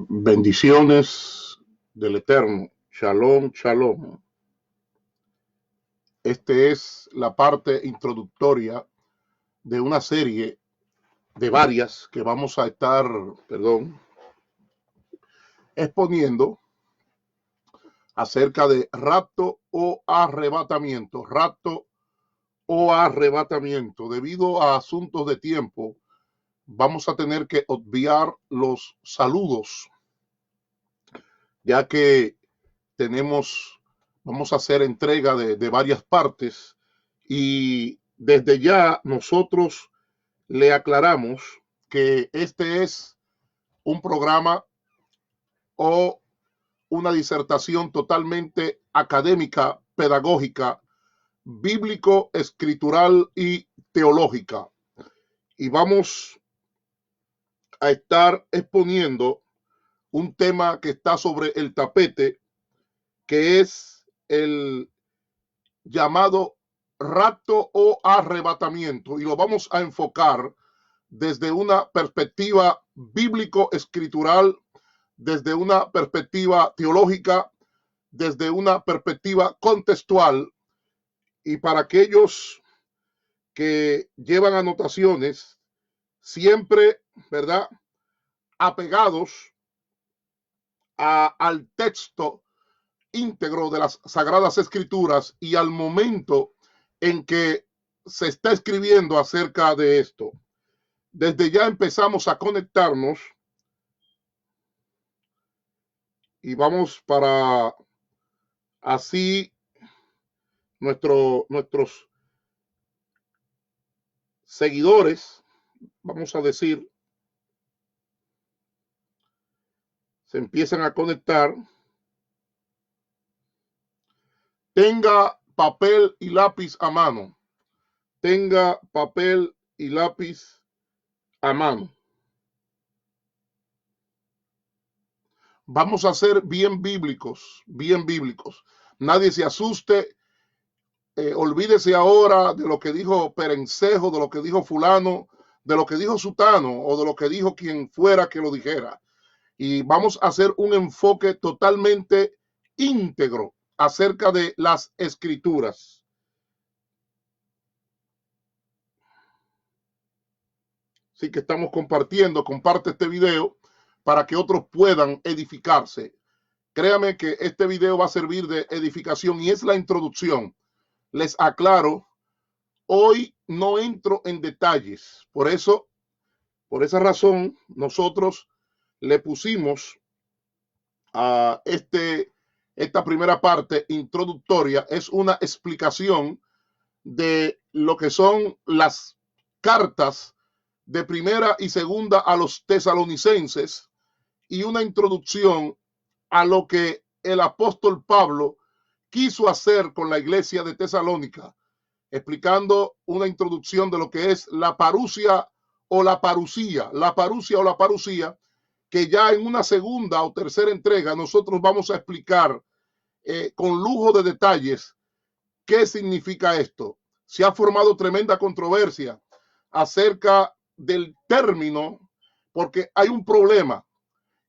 Bendiciones del Eterno. Shalom, shalom. Esta es la parte introductoria de una serie de varias que vamos a estar, exponiendo acerca de rapto o arrebatamiento. Rapto o arrebatamiento. Debido a asuntos de tiempo, vamos a tener que obviar los saludos, ya que vamos a hacer entrega de varias partes y desde ya nosotros le aclaramos que este es un programa o una disertación totalmente académica, pedagógica, bíblico, escritural y teológica. Y vamos a estar exponiendo un tema que está sobre el tapete, que es el llamado rapto o arrebatamiento, y lo vamos a enfocar desde una perspectiva bíblico-escritural, desde una perspectiva teológica, desde una perspectiva contextual. Y para aquellos que llevan anotaciones, siempre, ¿verdad?, apegados al texto íntegro de las Sagradas Escrituras y al momento en que se está escribiendo acerca de esto. Desde ya empezamos a conectarnos y vamos para así nuestros seguidores, vamos a decir, se empiezan a conectar. Tenga papel y lápiz a mano. Tenga papel y lápiz a mano. Vamos a ser bien bíblicos, bien bíblicos. Nadie se asuste. Olvídese ahora de lo que dijo Perencejo, de lo que dijo fulano, de lo que dijo Sutano o de lo que dijo quien fuera que lo dijera. Y vamos a hacer un enfoque totalmente íntegro acerca de las Escrituras. Así que estamos compartiendo, comparte este video para que otros puedan edificarse. Créame que este video va a servir de edificación y es la introducción. Les aclaro, hoy no entro en detalles. Por esa razón, nosotros le pusimos a esta primera parte introductoria. Es una explicación de lo que son las cartas de primera y segunda a los tesalonicenses y una introducción a lo que el apóstol Pablo quiso hacer con la iglesia de Tesalónica, explicando una introducción de lo que es la parusia o la parusía, que ya en una segunda o tercera entrega nosotros vamos a explicar con lujo de detalles qué significa esto. Se ha formado tremenda controversia acerca del término, porque hay un problema.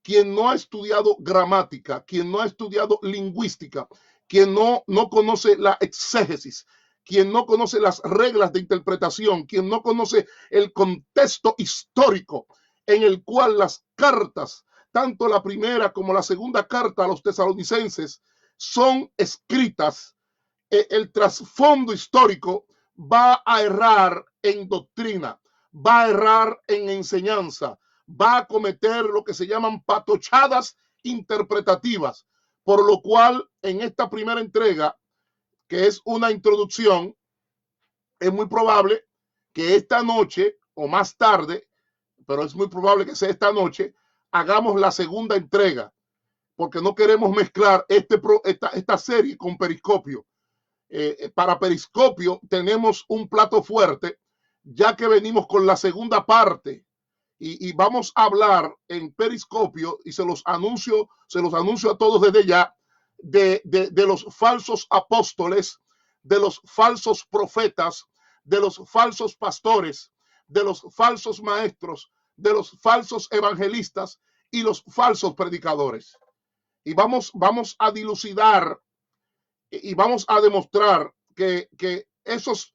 Quien no ha estudiado gramática, quien no ha estudiado lingüística, quien no conoce la exégesis, quien no conoce las reglas de interpretación, quien no conoce el contexto histórico en el cual las cartas, tanto la primera como la segunda carta a los tesalonicenses, son escritas, el trasfondo histórico va a errar en doctrina, va a errar en enseñanza, va a cometer lo que se llaman patochadas interpretativas, por lo cual en esta primera entrega, que es una introducción, es muy probable que esta noche o más tarde, pero es muy probable que sea esta noche, hagamos la segunda entrega, porque no queremos mezclar esta serie con Periscopio. Para Periscopio tenemos un plato fuerte, ya que venimos con la segunda parte y vamos a hablar en Periscopio, y se los anuncio a todos desde ya, de los falsos apóstoles, de los falsos profetas, de los falsos pastores, de los falsos maestros, de los falsos evangelistas y los falsos predicadores. Y vamos a dilucidar y vamos a demostrar que esos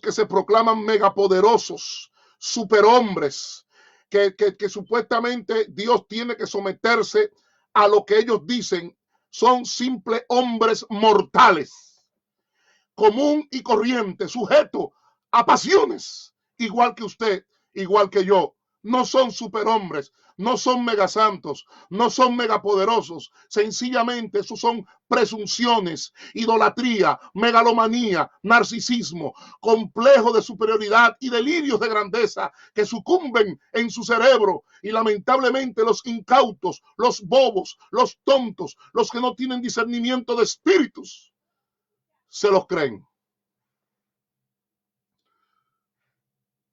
que se proclaman megapoderosos, superhombres, que supuestamente Dios tiene que someterse a lo que ellos dicen, son simples hombres mortales, común y corriente, sujeto a pasiones, igual que usted, igual que yo. No son superhombres, no son megasantos, no son megapoderosos. Sencillamente, esos son presunciones, idolatría, megalomanía, narcisismo, complejo de superioridad y delirios de grandeza que sucumben en su cerebro. Y lamentablemente los incautos, los bobos, los tontos, los que no tienen discernimiento de espíritus, se los creen.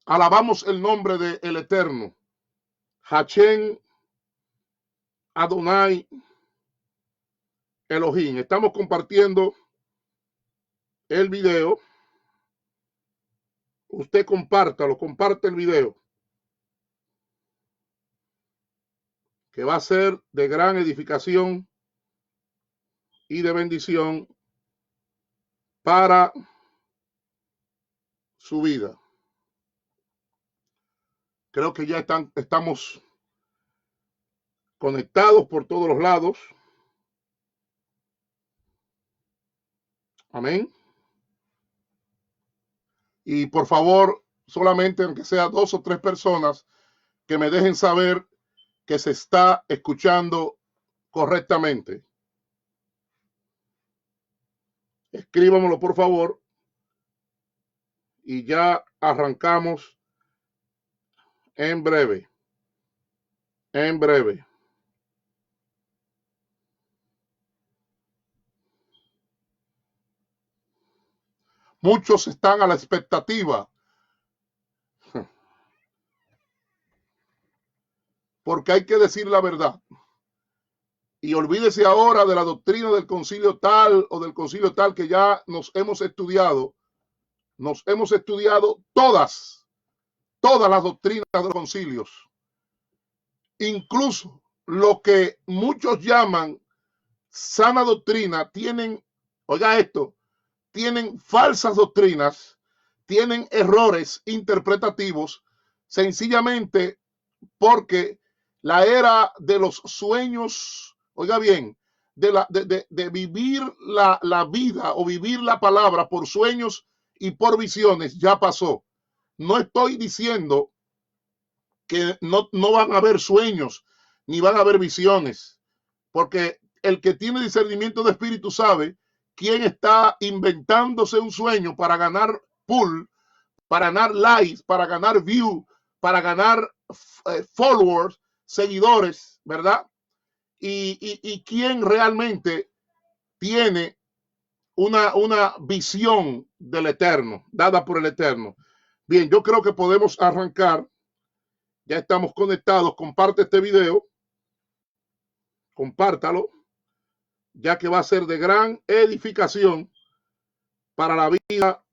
Alabamos el nombre del Eterno, Hachem Adonai Elohim. Estamos compartiendo el video. Usted compártalo, comparte el video, que va a ser de gran edificación y de bendición para su vida. Creo que ya estamos conectados por todos los lados. Amén. Y por favor, solamente aunque sea 2 o 3 personas, que me dejen saber que se está escuchando correctamente. Escríbamelo, por favor. Y ya arrancamos en breve. En breve. Muchos están a la expectativa, porque hay que decir la verdad. Y olvídese ahora de la doctrina del concilio tal o del concilio tal, que ya nos hemos estudiado. Nos hemos estudiado todas las doctrinas de los concilios. Incluso lo que muchos llaman sana doctrina tienen, oiga esto, tienen falsas doctrinas, tienen errores interpretativos, sencillamente porque la era de los sueños, oiga bien, de vivir la vida o vivir la palabra por sueños y por visiones ya pasó. No estoy diciendo que no van a haber sueños ni van a haber visiones, porque el que tiene discernimiento de espíritu sabe quién está inventándose un sueño para ganar pull, para ganar likes, para ganar view, para ganar followers, seguidores, ¿verdad? Y quién realmente tiene una visión del Eterno, dada por el Eterno. Bien, yo creo que podemos arrancar. Ya estamos conectados. Comparte este video. Compártalo, ya que va a ser de gran edificación para la vida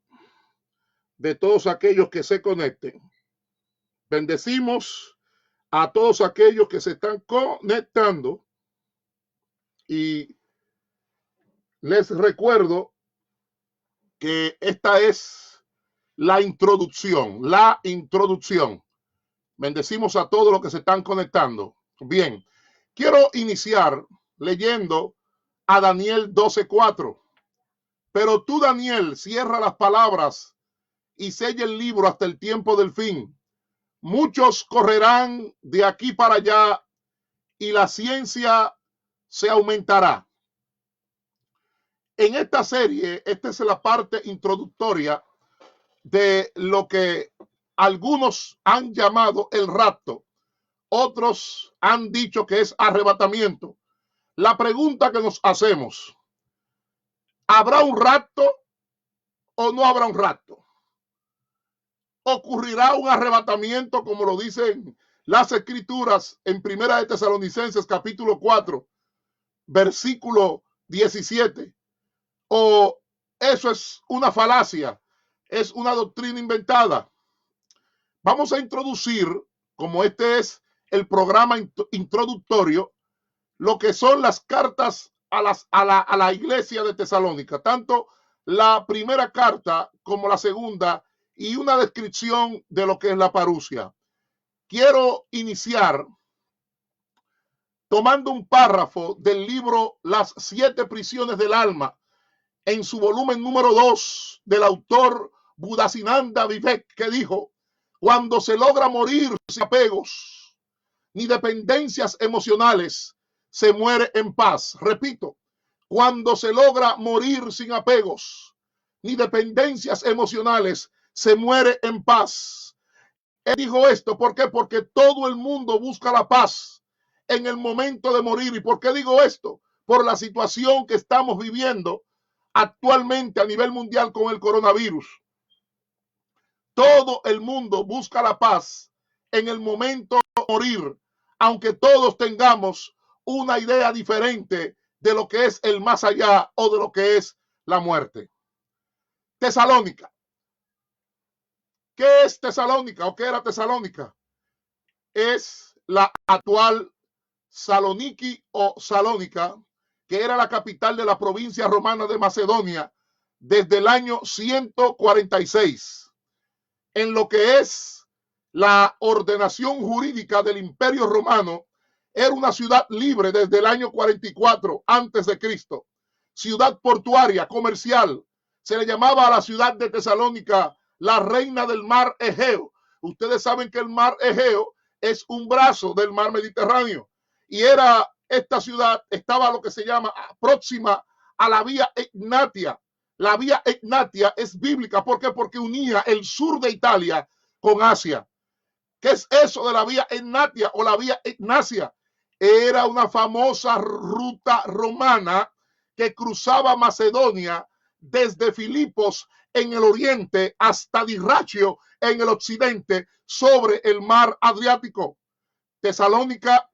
de todos aquellos que se conecten. Bendecimos a todos aquellos que se están conectando y les recuerdo que esta es la introducción. Bendecimos a todos los que se están conectando. Bien, quiero iniciar leyendo a Daniel 12:4. Pero tú, Daniel, cierra las palabras y sella el libro hasta el tiempo del fin. Muchos correrán de aquí para allá y la ciencia se aumentará. En esta serie, esta es la parte introductoria de lo que algunos han llamado el rapto. Otros han dicho que es arrebatamiento. La pregunta que nos hacemos: ¿habrá un rapto o no habrá un rapto? ¿Ocurrirá un arrebatamiento como lo dicen las escrituras en Primera de Tesalonicenses capítulo 4, versículo 17? ¿O eso es una falacia? ¿Es una doctrina inventada? Vamos a introducir, como este es el programa introductorio, lo que son las cartas a la iglesia de Tesalónica, tanto la primera carta como la segunda, y una descripción de lo que es la parusia. Quiero iniciar tomando un párrafo del libro Las 7 prisiones del alma, en su volumen número 2, del autor Budasinanda Vivek, que dijo: cuando se logra morir sin apegos ni dependencias emocionales, se muere en paz. Repito, cuando se logra morir sin apegos ni dependencias emocionales, se muere en paz. Él dijo esto, ¿por qué? Porque todo el mundo busca la paz en el momento de morir. ¿Y por qué digo esto? Por la situación que estamos viviendo actualmente a nivel mundial con el coronavirus. Todo el mundo busca la paz en el momento de morir, aunque todos tengamos una idea diferente de lo que es el más allá o de lo que es la muerte. Tesalónica. ¿Qué es Tesalónica o qué era Tesalónica? Es la actual Saloniki o Salónica, que era la capital de la provincia romana de Macedonia desde el año 146. En lo que es la ordenación jurídica del Imperio Romano, era una ciudad libre desde el año 44 antes de Cristo. Ciudad portuaria, comercial. Se le llamaba a la ciudad de Tesalónica la reina del mar Egeo. Ustedes saben que el mar Egeo es un brazo del mar Mediterráneo. Y era esta ciudad, estaba lo que se llama próxima a la vía Egnatia. La vía Egnatia es bíblica. ¿Por qué? Porque unía el sur de Italia con Asia. ¿Qué es eso de la vía Egnatia o la vía Ignacia? Era una famosa ruta romana que cruzaba Macedonia desde Filipos en el oriente hasta Dirracio en el occidente sobre el mar Adriático. Tesalónica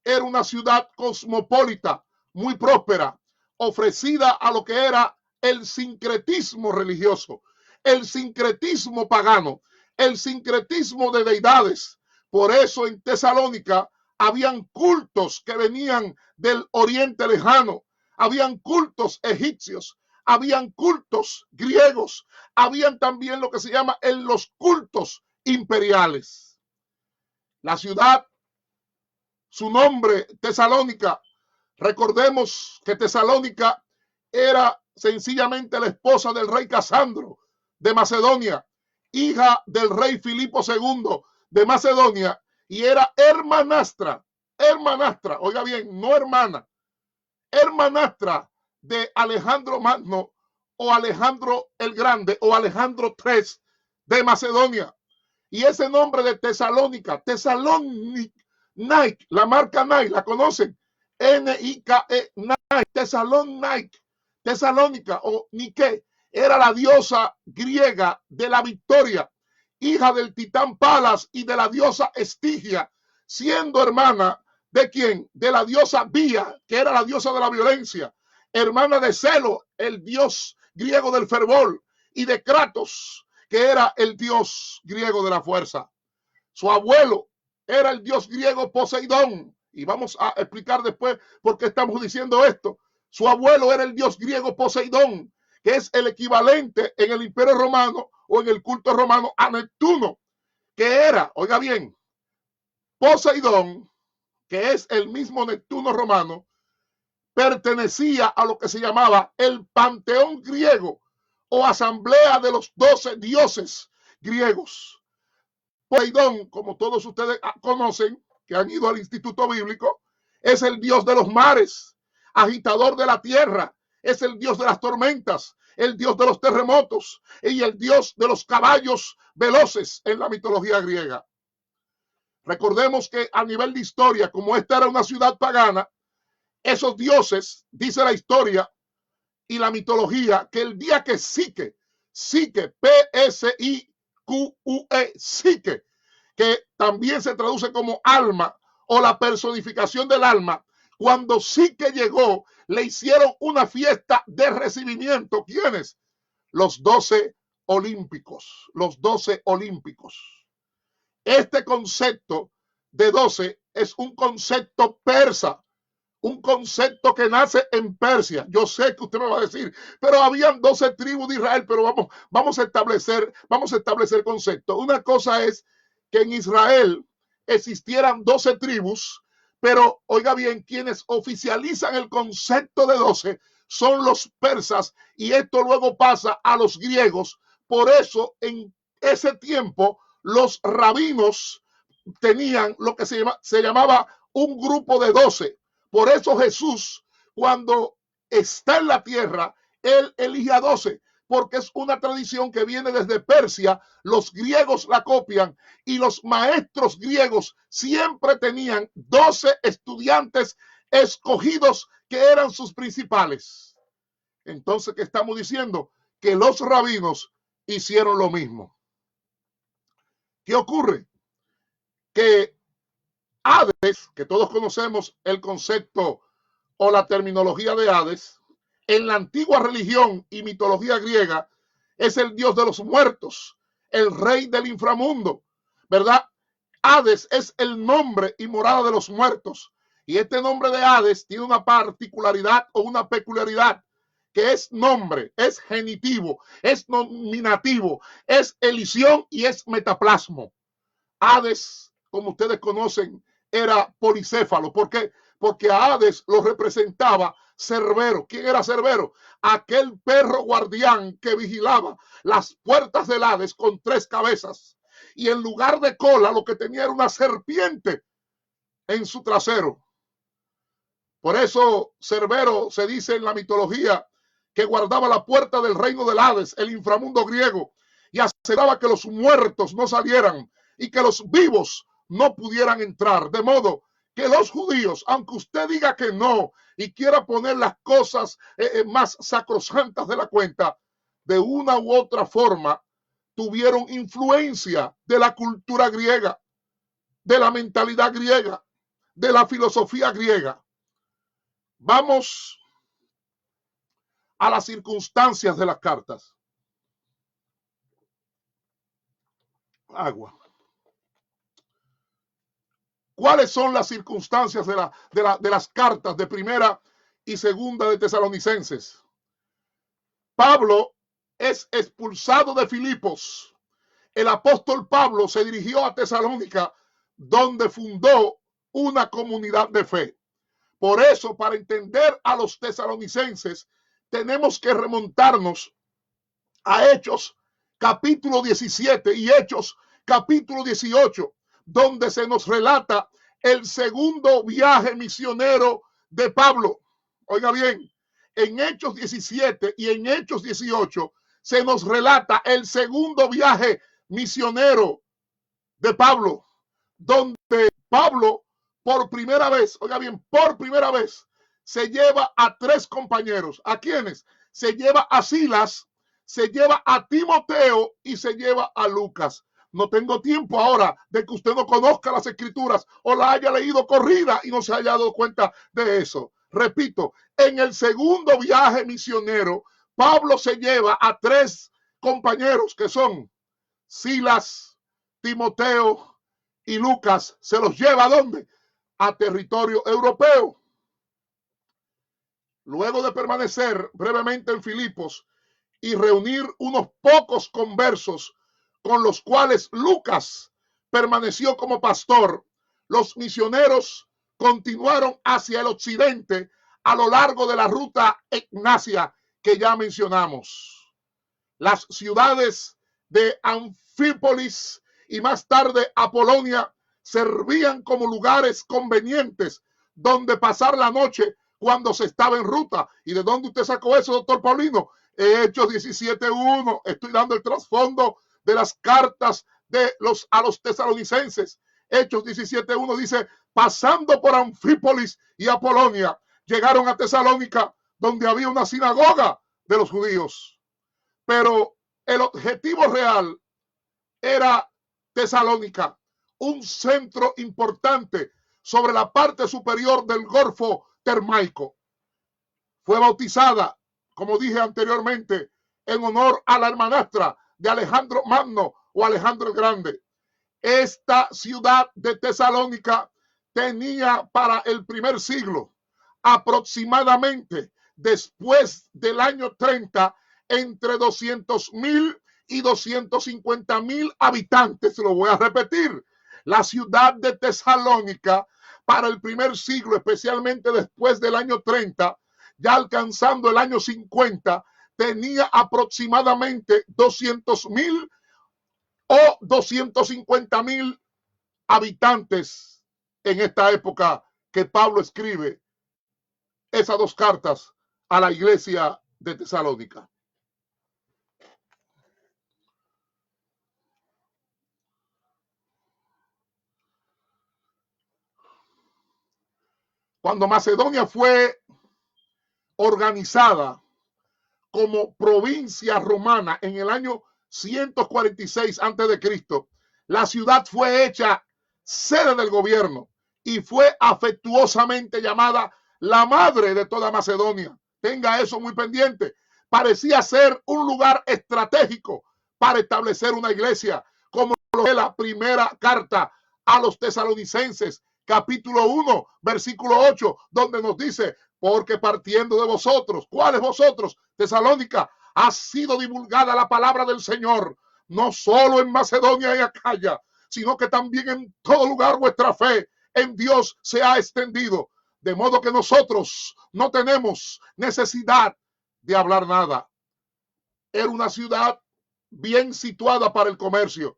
era una ciudad cosmopolita, muy próspera, ofrecida a lo que era el sincretismo religioso, el sincretismo pagano, el sincretismo de deidades. Por eso en Tesalónica habían cultos que venían del oriente lejano, habían cultos egipcios, habían cultos griegos, habían también lo que se llama en los cultos imperiales. La ciudad, su nombre, Tesalónica, recordemos que Tesalónica era sencillamente la esposa del rey Casandro de Macedonia, hija del rey Filipo II de Macedonia, y era hermanastra, oiga bien, no hermana, hermanastra de Alejandro Magno o Alejandro el Grande o Alejandro III de Macedonia. Y ese nombre de Tesalónica, Nike, la marca Nike, ¿la conocen? N-I-K-E, Nike, Tesalónica o Nike, era la diosa griega de la victoria, hija del titán Palas y de la diosa Estigia, siendo hermana ¿de quién? De la diosa Vía, que era la diosa de la violencia, hermana de Celo, el dios griego del fervor, y de Kratos, que era el dios griego de la fuerza. Su abuelo era el dios griego Poseidón, y vamos a explicar después por qué estamos diciendo esto. Su abuelo era el dios griego Poseidón, que es el equivalente en el Imperio Romano o en el culto romano a Neptuno, que era, oiga bien, Poseidón, que es el mismo Neptuno romano, pertenecía a lo que se llamaba el panteón griego o asamblea de los 12 dioses griegos. Poseidón, como todos ustedes conocen, que han ido al Instituto Bíblico, es el dios de los mares, agitador de la tierra, es el dios de las tormentas, el dios de los terremotos y el dios de los caballos veloces en la mitología griega. Recordemos que a nivel de historia, como esta era una ciudad pagana, esos dioses, dice la historia y la mitología, que el día que Psique, P-S-I-Q-U-E, Psique, que también se traduce como alma o la personificación del alma, cuando Psique llegó, le hicieron una fiesta de recibimiento. ¿Quiénes? Los 12 olímpicos, los 12 olímpicos. Este concepto de 12 es un concepto persa, un concepto que nace en Persia. Yo sé que usted me va a decir, pero habían 12 tribus de Israel, pero vamos a establecer conceptos. Una cosa es que en Israel existieran 12 tribus, pero oiga bien, quienes oficializan el concepto de 12 son los persas, y esto luego pasa a los griegos. Por eso en ese tiempo los rabinos tenían lo que se llamaba un grupo de 12. Por eso Jesús, cuando está en la tierra, él elige a 12, porque es una tradición que viene desde Persia. Los griegos la copian, y los maestros griegos siempre tenían 12 estudiantes escogidos que eran sus principales. Entonces, ¿qué estamos diciendo? Que los rabinos hicieron lo mismo. ¿Qué ocurre? Que Hades, que todos conocemos el concepto o la terminología de Hades, en la antigua religión y mitología griega, es el dios de los muertos, el rey del inframundo, ¿verdad? Hades es el nombre y morada de los muertos. Y este nombre de Hades tiene una particularidad o una peculiaridad, que es nombre, es genitivo, es nominativo, es elisión y es metaplasmo. Hades, como ustedes conocen, era policéfalo. ¿Por qué? Porque a Hades lo representaba Cerbero. ¿Quién era Cerbero? Aquel perro guardián que vigilaba las puertas del Hades con 3 cabezas. Y en lugar de cola, lo que tenía era una serpiente en su trasero. Por eso Cerbero se dice en la mitología que guardaba la puerta del reino del Hades, el inframundo griego, y aseguraba que los muertos no salieran y que los vivos no pudieran entrar. De modo que los judíos, aunque usted diga que no y quiera poner las cosas más sacrosantas de la cuenta, de una u otra forma tuvieron influencia de la cultura griega, de la mentalidad griega, de la filosofía griega. Vamos a las circunstancias de las cartas. Agua. ¿Cuáles son las circunstancias de las cartas de primera y segunda de Tesalonicenses? Pablo es expulsado de Filipos. El apóstol Pablo se dirigió a Tesalónica, donde fundó una comunidad de fe. Por eso, para entender a los tesalonicenses, tenemos que remontarnos a Hechos capítulo 17 y Hechos capítulo 18, donde se nos relata el segundo viaje misionero de Pablo. Oiga bien, en Hechos 17 y en Hechos 18 se nos relata el segundo viaje misionero de Pablo, donde Pablo por primera vez, oiga bien, por primera vez se lleva a 3 compañeros. ¿A quiénes? Se lleva a Silas, se lleva a Timoteo y se lleva a Lucas. No tengo tiempo ahora de que usted no conozca las escrituras o la haya leído corrida y no se haya dado cuenta de eso. Repito, en el segundo viaje misionero, Pablo se lleva a 3 compañeros que son Silas, Timoteo y Lucas. ¿Se los lleva a dónde? A territorio europeo. Luego de permanecer brevemente en Filipos y reunir unos pocos conversos con los cuales Lucas permaneció como pastor, los misioneros continuaron hacia el occidente a lo largo de la ruta Egnacia que ya mencionamos. Las ciudades de Anfípolis y más tarde Apolonia servían como lugares convenientes donde pasar la noche cuando se estaba en ruta. ¿Y de dónde usted sacó eso, doctor Paulino? Hechos 17:1. Estoy dando el trasfondo de las cartas a los tesalonicenses. Hechos 17:1 dice, pasando por Anfípolis y Apolonia, llegaron a Tesalónica, donde había una sinagoga de los judíos. Pero el objetivo real era Tesalónica, un centro importante sobre la parte superior del Golfo Termaico. Fue bautizada, como dije anteriormente, en honor a la hermanastra de Alejandro Magno o Alejandro el Grande. Esta ciudad de Tesalónica tenía para el primer siglo aproximadamente, después del año 30, entre 200,000 y 250,000 habitantes. Lo voy a repetir. La ciudad de Tesalónica para el primer siglo, especialmente después del año 30, ya alcanzando el año 50, tenía aproximadamente 200,000 o 250,000 habitantes en esta época que Pablo escribe esas dos cartas a la iglesia de Tesalónica. Cuando Macedonia fue organizada como provincia romana en el año 146 a.C., la ciudad fue hecha sede del gobierno y fue afectuosamente llamada la madre de toda Macedonia. Tenga eso muy pendiente. Parecía ser un lugar estratégico para establecer una iglesia, como lo es la primera carta a los tesalonicenses, capítulo 1, versículo 8, donde nos dice: porque partiendo de vosotros, ¿cuáles vosotros? Tesalónica, ha sido divulgada la palabra del Señor, no solo en Macedonia y Acaya, sino que también en todo lugar vuestra fe en Dios se ha extendido, de modo que nosotros no tenemos necesidad de hablar nada. Era una ciudad bien situada para el comercio.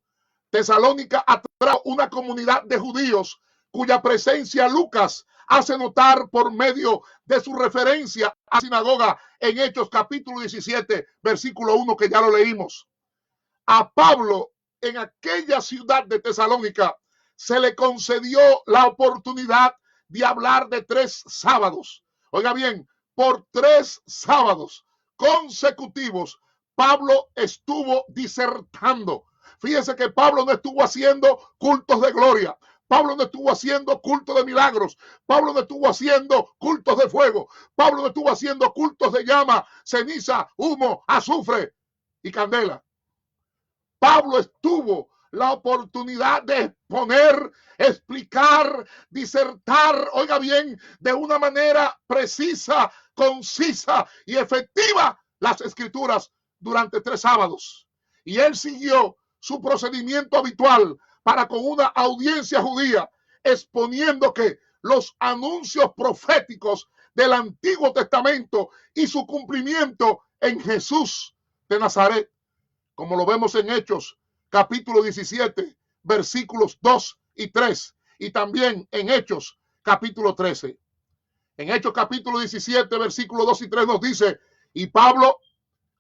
Tesalónica atrajo una comunidad de judíos cuya presencia Lucas hace notar por medio de su referencia a la sinagoga en Hechos capítulo 17, versículo 1, que ya lo leímos. A Pablo, en aquella ciudad de Tesalónica, se le concedió la oportunidad de hablar de 3 sábados. Oiga bien, por 3 sábados consecutivos, Pablo estuvo disertando. Fíjense que Pablo no estuvo haciendo cultos de gloria. Pablo no estuvo haciendo cultos de milagros. Pablo no estuvo haciendo cultos de fuego. Pablo no estuvo haciendo cultos de llama, ceniza, humo, azufre y candela. Pablo estuvo la oportunidad de exponer, explicar, disertar, oiga bien, de una manera precisa, concisa y efectiva las escrituras durante 3 sábados. Y él siguió su procedimiento habitual para con una audiencia judía, exponiendo que los anuncios proféticos del Antiguo Testamento y su cumplimiento en Jesús de Nazaret, como lo vemos en Hechos capítulo 17, versículos 2 y 3, y también en Hechos capítulo 13. En Hechos capítulo 17, versículos 2 y 3 nos dice: y Pablo,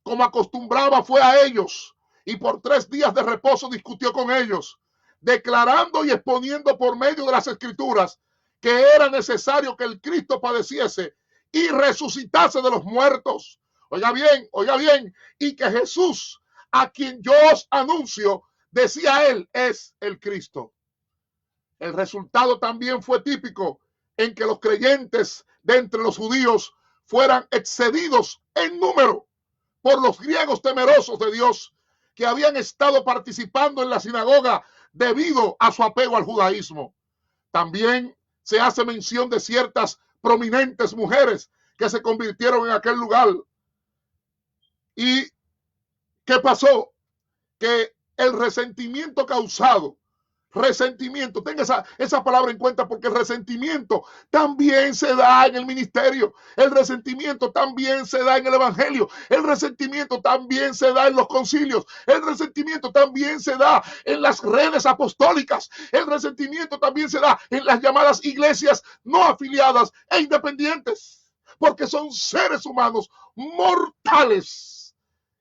como acostumbraba, fue a ellos, y por 3 días de reposo discutió con ellos, declarando y exponiendo por medio de las escrituras que era necesario que el Cristo padeciese y resucitase de los muertos. Oiga bien, y que Jesús, a quien yo os anuncio, decía él, es el Cristo. El resultado también fue típico en que los creyentes de entre los judíos fueran excedidos en número por los griegos temerosos de Dios que habían estado participando en la sinagoga debido a su apego al judaísmo. También se hace mención de ciertas prominentes mujeres que se convirtieron en aquel lugar. ¿Y qué pasó? Que el resentimiento causado, tenga esa palabra en cuenta, porque el resentimiento también se da en el ministerio, el resentimiento también se da en el evangelio, el resentimiento también se da en los concilios, el resentimiento también se da en las redes apostólicas, el resentimiento también se da en las llamadas iglesias no afiliadas e independientes, porque son seres humanos mortales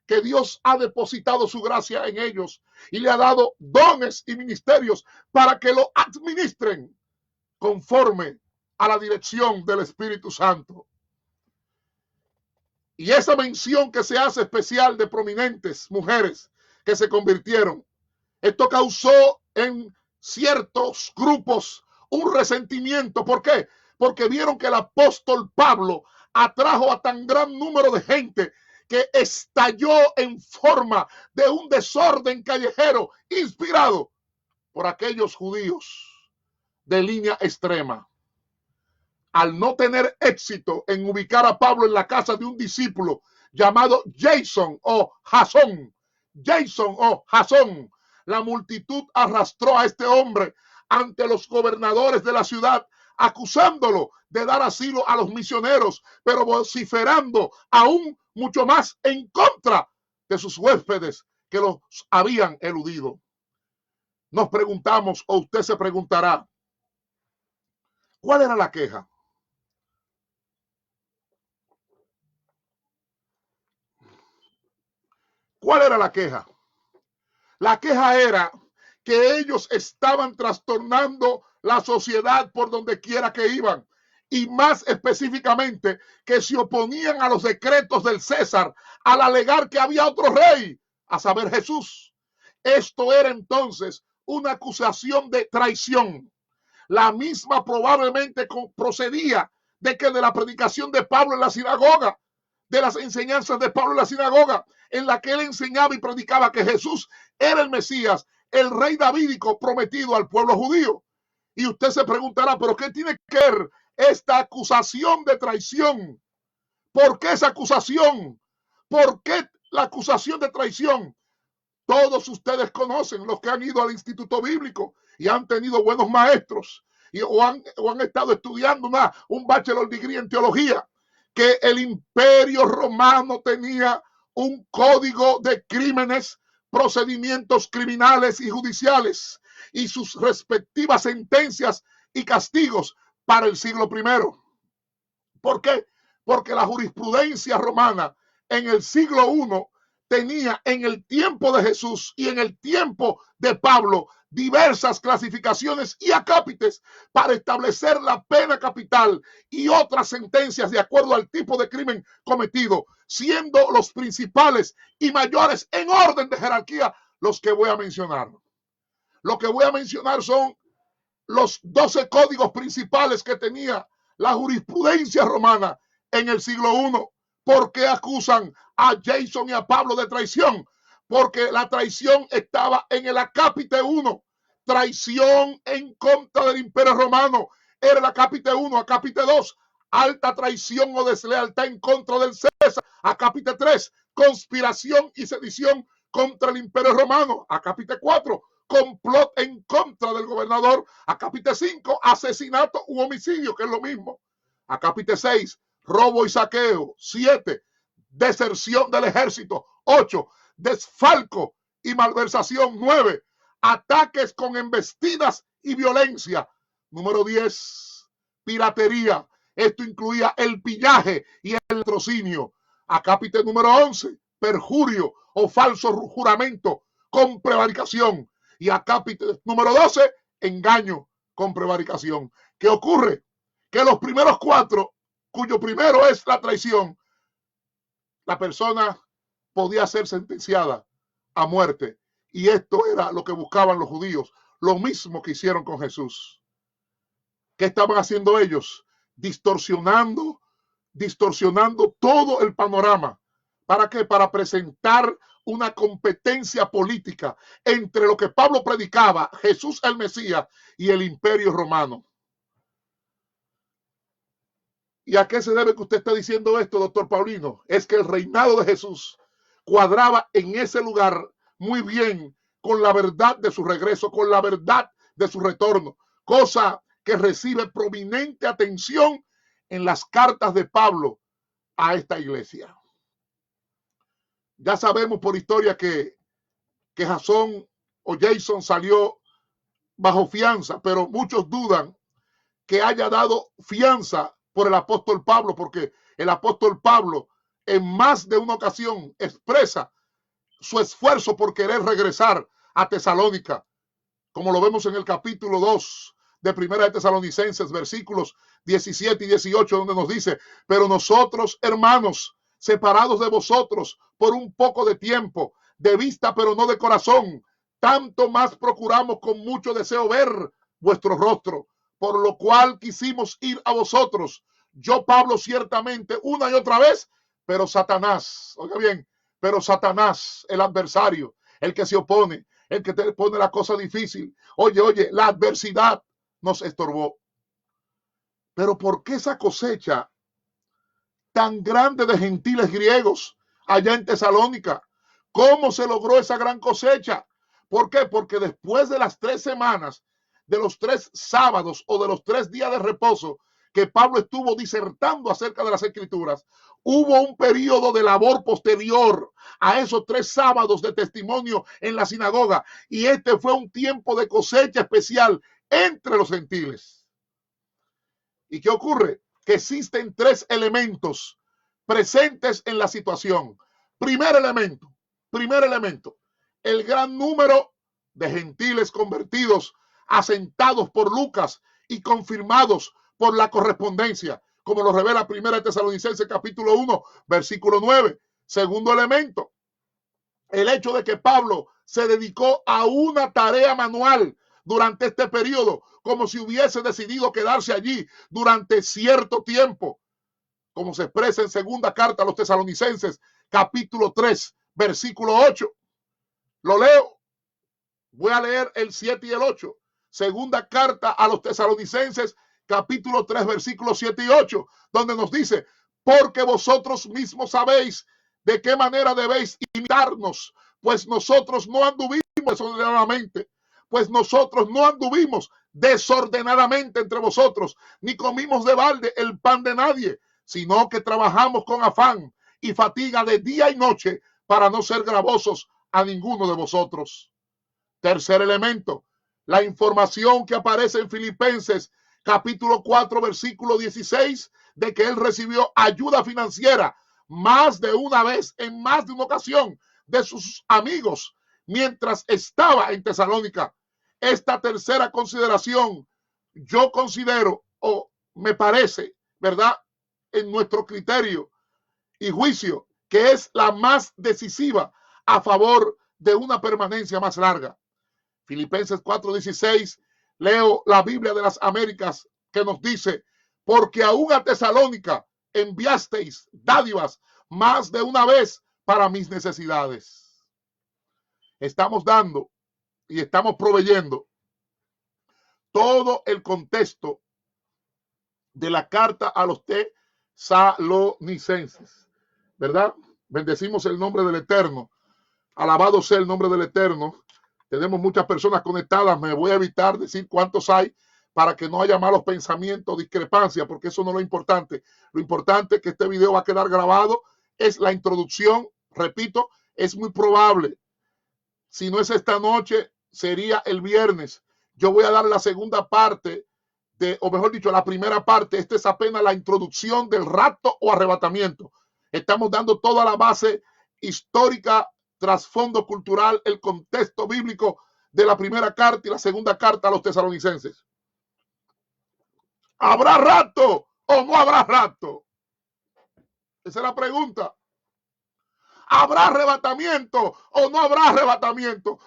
que Dios ha depositado su gracia en ellos y le ha dado dones y ministerios para que lo administren conforme a la dirección del Espíritu Santo. Y esa mención que se hace especial de prominentes mujeres que se convirtieron, esto causó en ciertos grupos un resentimiento. ¿Por qué? Porque vieron que el apóstol Pablo atrajo a tan gran número de gente que estalló en forma de un desorden callejero inspirado por aquellos judíos de línea extrema. Al no tener éxito en ubicar a Pablo en la casa de un discípulo llamado Jason o Jasón, la multitud arrastró a este hombre ante los gobernadores de la ciudad, acusándolo de dar asilo a los misioneros, pero vociferando aún mucho más en contra de sus huéspedes que los habían eludido. Nos preguntamos, o usted se preguntará, ¿cuál era la queja? ¿Cuál era la queja? La queja era que ellos estaban trastornando la sociedad por donde quiera que iban, y más específicamente que se oponían a los decretos del César al alegar que había otro rey, a saber Jesús. Esto era entonces una acusación de traición. La misma probablemente procedía de que de la predicación de Pablo en la sinagoga, de las enseñanzas de Pablo en la sinagoga, en la que él enseñaba y predicaba que Jesús era el Mesías, el rey davídico prometido al pueblo judío. Y usted se preguntará, ¿pero qué tiene que ver esta acusación de traición? ¿Por qué esa acusación? ¿Por qué la acusación de traición? Todos ustedes conocen, los que han ido al instituto bíblico y han tenido buenos maestros o han estado estudiando un bachelor degree en teología, que el imperio romano tenía un código de crímenes, procedimientos criminales y judiciales y sus respectivas sentencias y castigos para el siglo I. ¿Por qué? Porque la jurisprudencia romana en el siglo I tenía en el tiempo de Jesús y en el tiempo de Pablo diversas clasificaciones y acápites para establecer la pena capital y otras sentencias de acuerdo al tipo de crimen cometido, siendo los principales y mayores en orden de jerarquía los que voy a mencionar. Lo que voy a mencionar son los 12 códigos principales que tenía la jurisprudencia romana en el siglo I. ¿Por qué acusan a Jason y a Pablo de traición? Porque la traición estaba en el acápite 1. Traición en contra del imperio romano era el acápite 1. Acápite 2, alta traición o deslealtad en contra del César. Acápite 3, conspiración y sedición contra el imperio romano. Acápite 4, complot en contra del gobernador. Acápite 5, asesinato u homicidio, que es lo mismo. Acápite 6, robo y saqueo. 7, deserción del ejército. 8, desfalco y malversación. 9, ataques con embestidas y violencia. Número 10, piratería. Esto incluía el pillaje y el latrocinio. Acápite número 11, perjurio o falso juramento con prevaricación. Y acápite número 12, engaño con prevaricación. ¿Qué ocurre? Que los primeros 4, cuyo primero es la traición, la persona podía ser sentenciada a muerte. Y esto era lo que buscaban los judíos, lo mismo que hicieron con Jesús. ¿Qué estaban haciendo ellos? Distorsionando todo el panorama. ¿Para qué? Para presentar una competencia política entre lo que Pablo predicaba, Jesús el Mesías, y el imperio romano. ¿Y a qué se debe que usted está diciendo esto, doctor Paulino? Es que el reinado de Jesús cuadraba en ese lugar muy bien con la verdad de su regreso, con la verdad de su retorno, cosa que recibe prominente atención en las cartas de Pablo a esta iglesia. Ya sabemos por historia que Jasón o Jason salió bajo fianza, pero muchos dudan que haya dado fianza por el apóstol Pablo, porque el apóstol Pablo en más de una ocasión expresa su esfuerzo por querer regresar a Tesalónica, como lo vemos en el capítulo 2 de Primera de Tesalonicenses, versículos 17 y 18, donde nos dice: pero nosotros, hermanos, separados de vosotros por un poco de tiempo, de vista pero no de corazón, tanto más procuramos con mucho deseo ver vuestro rostro, por lo cual quisimos ir a vosotros, yo Pablo ciertamente una y otra vez, pero Satanás, oiga bien, pero Satanás, el adversario, el que se opone, el que te pone la cosa difícil. Oye, la adversidad nos estorbó. Pero ¿por qué esa cosecha tan grande de gentiles griegos allá en Tesalónica? ¿Cómo se logró esa gran cosecha? ¿Por qué? Porque después de las 3 semanas, de los 3 sábados o de los 3 días de reposo que Pablo estuvo disertando acerca de las Escrituras, hubo un periodo de labor posterior a esos 3 sábados de testimonio en la sinagoga, y este fue un tiempo de cosecha especial entre los gentiles. ¿Y qué ocurre? Que existen 3 elementos presentes en la situación. Primer elemento, el gran número de gentiles convertidos, asentados por Lucas y confirmados por la correspondencia, como lo revela 1 Tesalonicenses capítulo 1, versículo 9. Segundo elemento, el hecho de que Pablo se dedicó a una tarea manual durante este periodo, como si hubiese decidido quedarse allí durante cierto tiempo, como se expresa en segunda carta a los Tesalonicenses, capítulo 3, versículo 8. Lo leo. Voy a leer el 7 y el 8. Segunda carta a los Tesalonicenses, capítulo 3, versículos 7 y 8, donde nos dice: porque vosotros mismos sabéis de qué manera debéis imitarnos, pues nosotros no anduvimos desordenadamente entre vosotros, ni comimos de balde el pan de nadie, sino que trabajamos con afán y fatiga de día y noche para no ser gravosos a ninguno de vosotros. Tercer elemento, la información que aparece en Filipenses capítulo 4 versículo 16, de que él recibió ayuda financiera más de una vez, en más de una ocasión, de sus amigos mientras estaba en Tesalónica. Esta tercera consideración, yo considero, o me parece, ¿verdad?, en nuestro criterio y juicio, que es la más decisiva a favor de una permanencia más larga. Filipenses 4:16, leo la Biblia de las Américas, que nos dice: porque aún a Tesalónica enviasteis dádivas más de una vez para mis necesidades. Estamos dando y estamos proveyendo todo el contexto de la carta a los tesalonicenses, ¿verdad? Bendecimos el nombre del Eterno. Alabado sea el nombre del Eterno. Tenemos muchas personas conectadas. Me voy a evitar decir cuántos hay para que no haya malos pensamientos, discrepancia, porque eso no es lo importante. Lo importante es que este video va a quedar grabado. Es la introducción. Repito, es muy probable, si no es esta noche, sería el viernes. Yo voy a dar la segunda parte, o mejor dicho, la primera parte. Esta es apenas la introducción del rapto o arrebatamiento. Estamos dando toda la base histórica, trasfondo cultural, el contexto bíblico de la primera carta y la segunda carta a los tesalonicenses. ¿Habrá rapto o no habrá rapto? Esa es la pregunta. ¿Habrá arrebatamiento o no habrá arrebatamiento?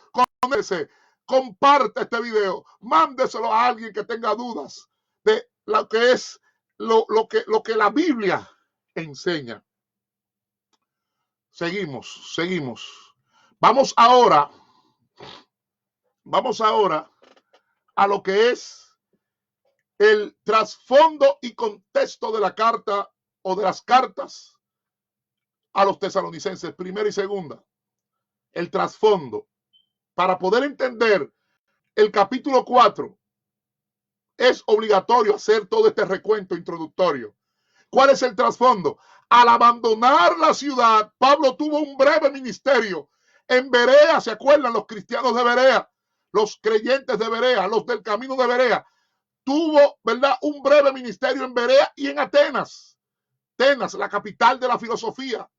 Comparte este video, mándeselo a alguien que tenga dudas de lo que es lo que la Biblia enseña. Seguimos. Vamos ahora a lo que es el trasfondo y contexto de la carta o de las cartas a los tesalonicenses, primera y segunda. El trasfondo. Para poder entender el capítulo 4, es obligatorio hacer todo este recuento introductorio. ¿Cuál es el trasfondo? Al abandonar la ciudad, Pablo tuvo un breve ministerio en Berea. ¿Se acuerdan los cristianos de Berea? Los creyentes de Berea, los del camino de Berea. Tuvo, ¿verdad?, un breve ministerio en Berea y en Atenas. Atenas, la capital de la filosofía.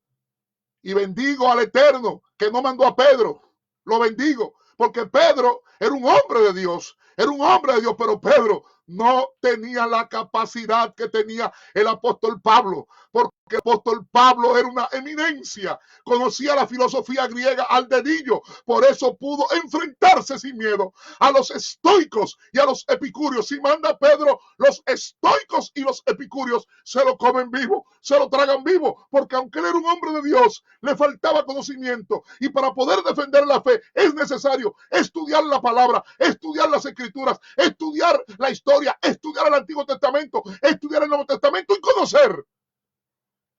Y bendigo al Eterno que no mandó a Pedro. Lo bendigo, porque Pedro era un hombre de Dios, pero Pedro no tenía la capacidad que tenía el apóstol Pablo, porque el apóstol Pablo era una eminencia, conocía la filosofía griega al dedillo, por eso pudo enfrentarse sin miedo a los estoicos y a los epicúreos. Si manda Pedro, los estoicos y los epicúreos se lo comen vivo, se lo tragan vivo, porque aunque él era un hombre de Dios, le faltaba conocimiento, y para poder defender la fe es necesario estudiar la palabra, estudiar las escrituras, estudiar la historia, estudiar el Antiguo Testamento, estudiar el Nuevo Testamento y conocer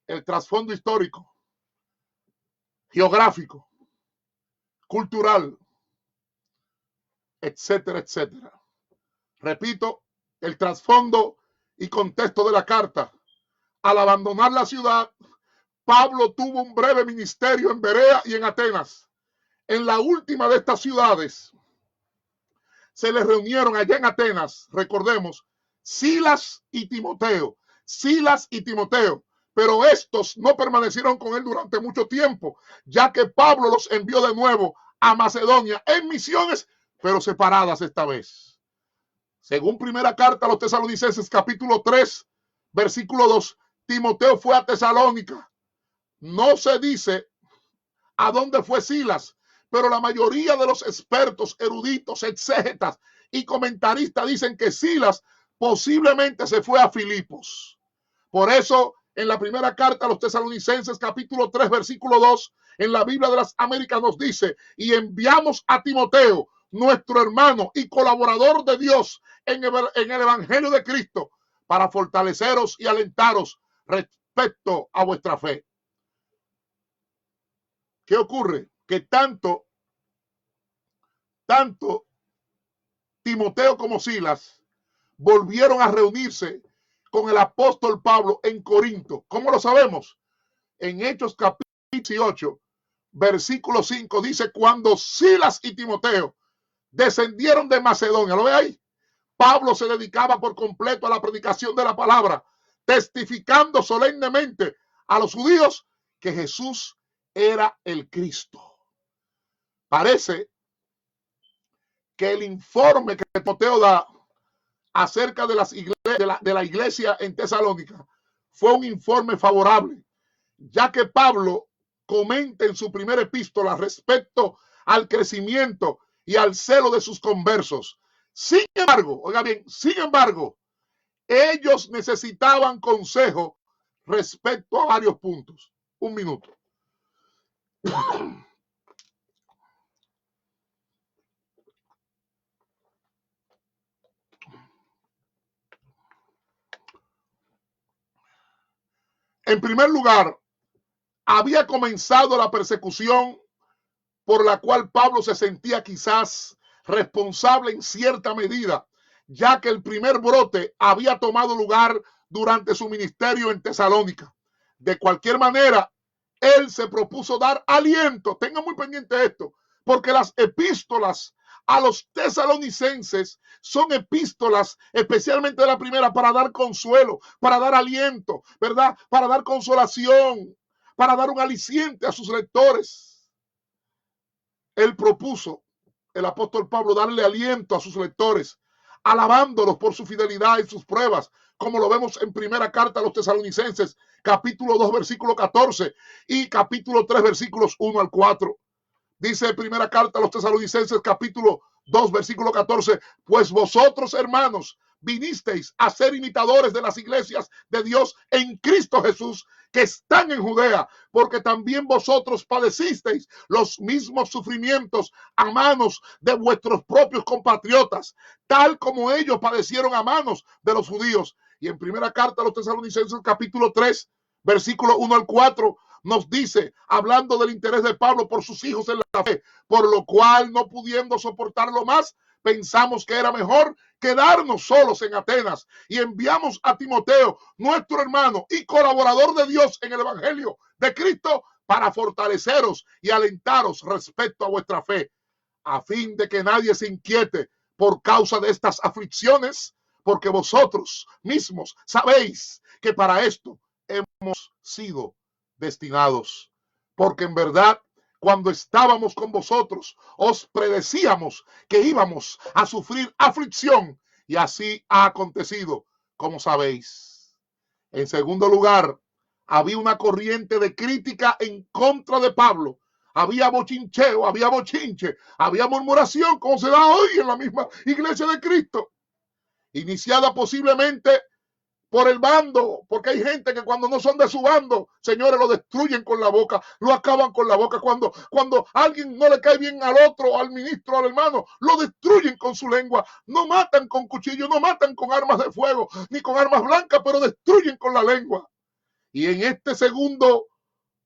el trasfondo histórico, geográfico, cultural, etcétera, etcétera. Repito, el trasfondo y contexto de la carta. Al abandonar la ciudad, Pablo tuvo un breve ministerio en Berea y en Atenas. En la última de estas ciudades se les reunieron allá en Atenas, recordemos, Silas y Timoteo. Silas y Timoteo. Pero estos no permanecieron con él durante mucho tiempo, ya que Pablo los envió de nuevo a Macedonia en misiones, pero separadas esta vez. Según primera carta a los Tesalonicenses, capítulo 3, versículo 2, Timoteo fue a Tesalónica. No se dice a dónde fue Silas, pero la mayoría de los expertos, eruditos, exégetas y comentaristas dicen que Silas posiblemente se fue a Filipos. Por eso, en la primera carta a los Tesalonicenses, capítulo 3, versículo 2, en la Biblia de las Américas nos dice, y enviamos a Timoteo, nuestro hermano y colaborador de Dios en el Evangelio de Cristo, para fortaleceros y alentaros respecto a vuestra fe. ¿Qué ocurre? Que tanto Timoteo como Silas volvieron a reunirse con el apóstol Pablo en Corinto. ¿Cómo lo sabemos? En Hechos capítulo 18, versículo 5 dice, cuando Silas y Timoteo descendieron de Macedonia, ¿lo ve ahí? Pablo se dedicaba por completo a la predicación de la palabra, testificando solemnemente a los judíos que Jesús era el Cristo. Parece que el informe que Timoteo da acerca de la iglesia en Tesalónica fue un informe favorable, ya que Pablo comenta en su primera epístola respecto al crecimiento y al celo de sus conversos. Sin embargo, oiga bien, sin embargo, ellos necesitaban consejo respecto a varios puntos. Un minuto. En primer lugar, había comenzado la persecución por la cual Pablo se sentía quizás responsable en cierta medida, ya que el primer brote había tomado lugar durante su ministerio en Tesalónica. De cualquier manera, él se propuso dar aliento. Tengan muy pendiente esto, porque las epístolas a los tesalonicenses son epístolas, especialmente de la primera, para dar consuelo, para dar aliento, ¿verdad? Para dar consolación, para dar un aliciente a sus lectores. Él propuso, el apóstol Pablo, darle aliento a sus lectores, alabándolos por su fidelidad y sus pruebas, como lo vemos en primera carta a los Tesalonicenses, capítulo 2, versículo 14 y capítulo 3, versículos 1 al 4. Dice primera carta a los Tesalonicenses, capítulo 2, versículo 14, pues vosotros, hermanos, vinisteis a ser imitadores de las iglesias de Dios en Cristo Jesús, que están en Judea, porque también vosotros padecisteis los mismos sufrimientos a manos de vuestros propios compatriotas, tal como ellos padecieron a manos de los judíos. Y en primera carta a los Tesalonicenses, capítulo 3, versículo 1 al 4, nos dice, hablando del interés de Pablo por sus hijos en la fe, por lo cual, no pudiendo soportarlo más, pensamos que era mejor quedarnos solos en Atenas, y enviamos a Timoteo, nuestro hermano y colaborador de Dios en el Evangelio de Cristo, para fortaleceros y alentaros respecto a vuestra fe, a fin de que nadie se inquiete por causa de estas aflicciones, porque vosotros mismos sabéis que para esto hemos sido destinados. Porque en verdad, cuando estábamos con vosotros, os predecíamos que íbamos a sufrir aflicción, Y así ha acontecido, como sabéis. En segundo lugar, había una corriente de crítica en contra de Pablo. Había bochincheo, había bochinche, había murmuración, como se da hoy en la misma iglesia de Cristo, iniciada posiblemente por el bando, porque hay gente que cuando no son de su bando, señores, lo destruyen con la boca, lo acaban con la boca. Cuando alguien no le cae bien al otro, al ministro, al hermano, lo destruyen con su lengua. No matan con cuchillo, no matan con armas de fuego, ni con armas blancas, pero destruyen con la lengua. Y en este segundo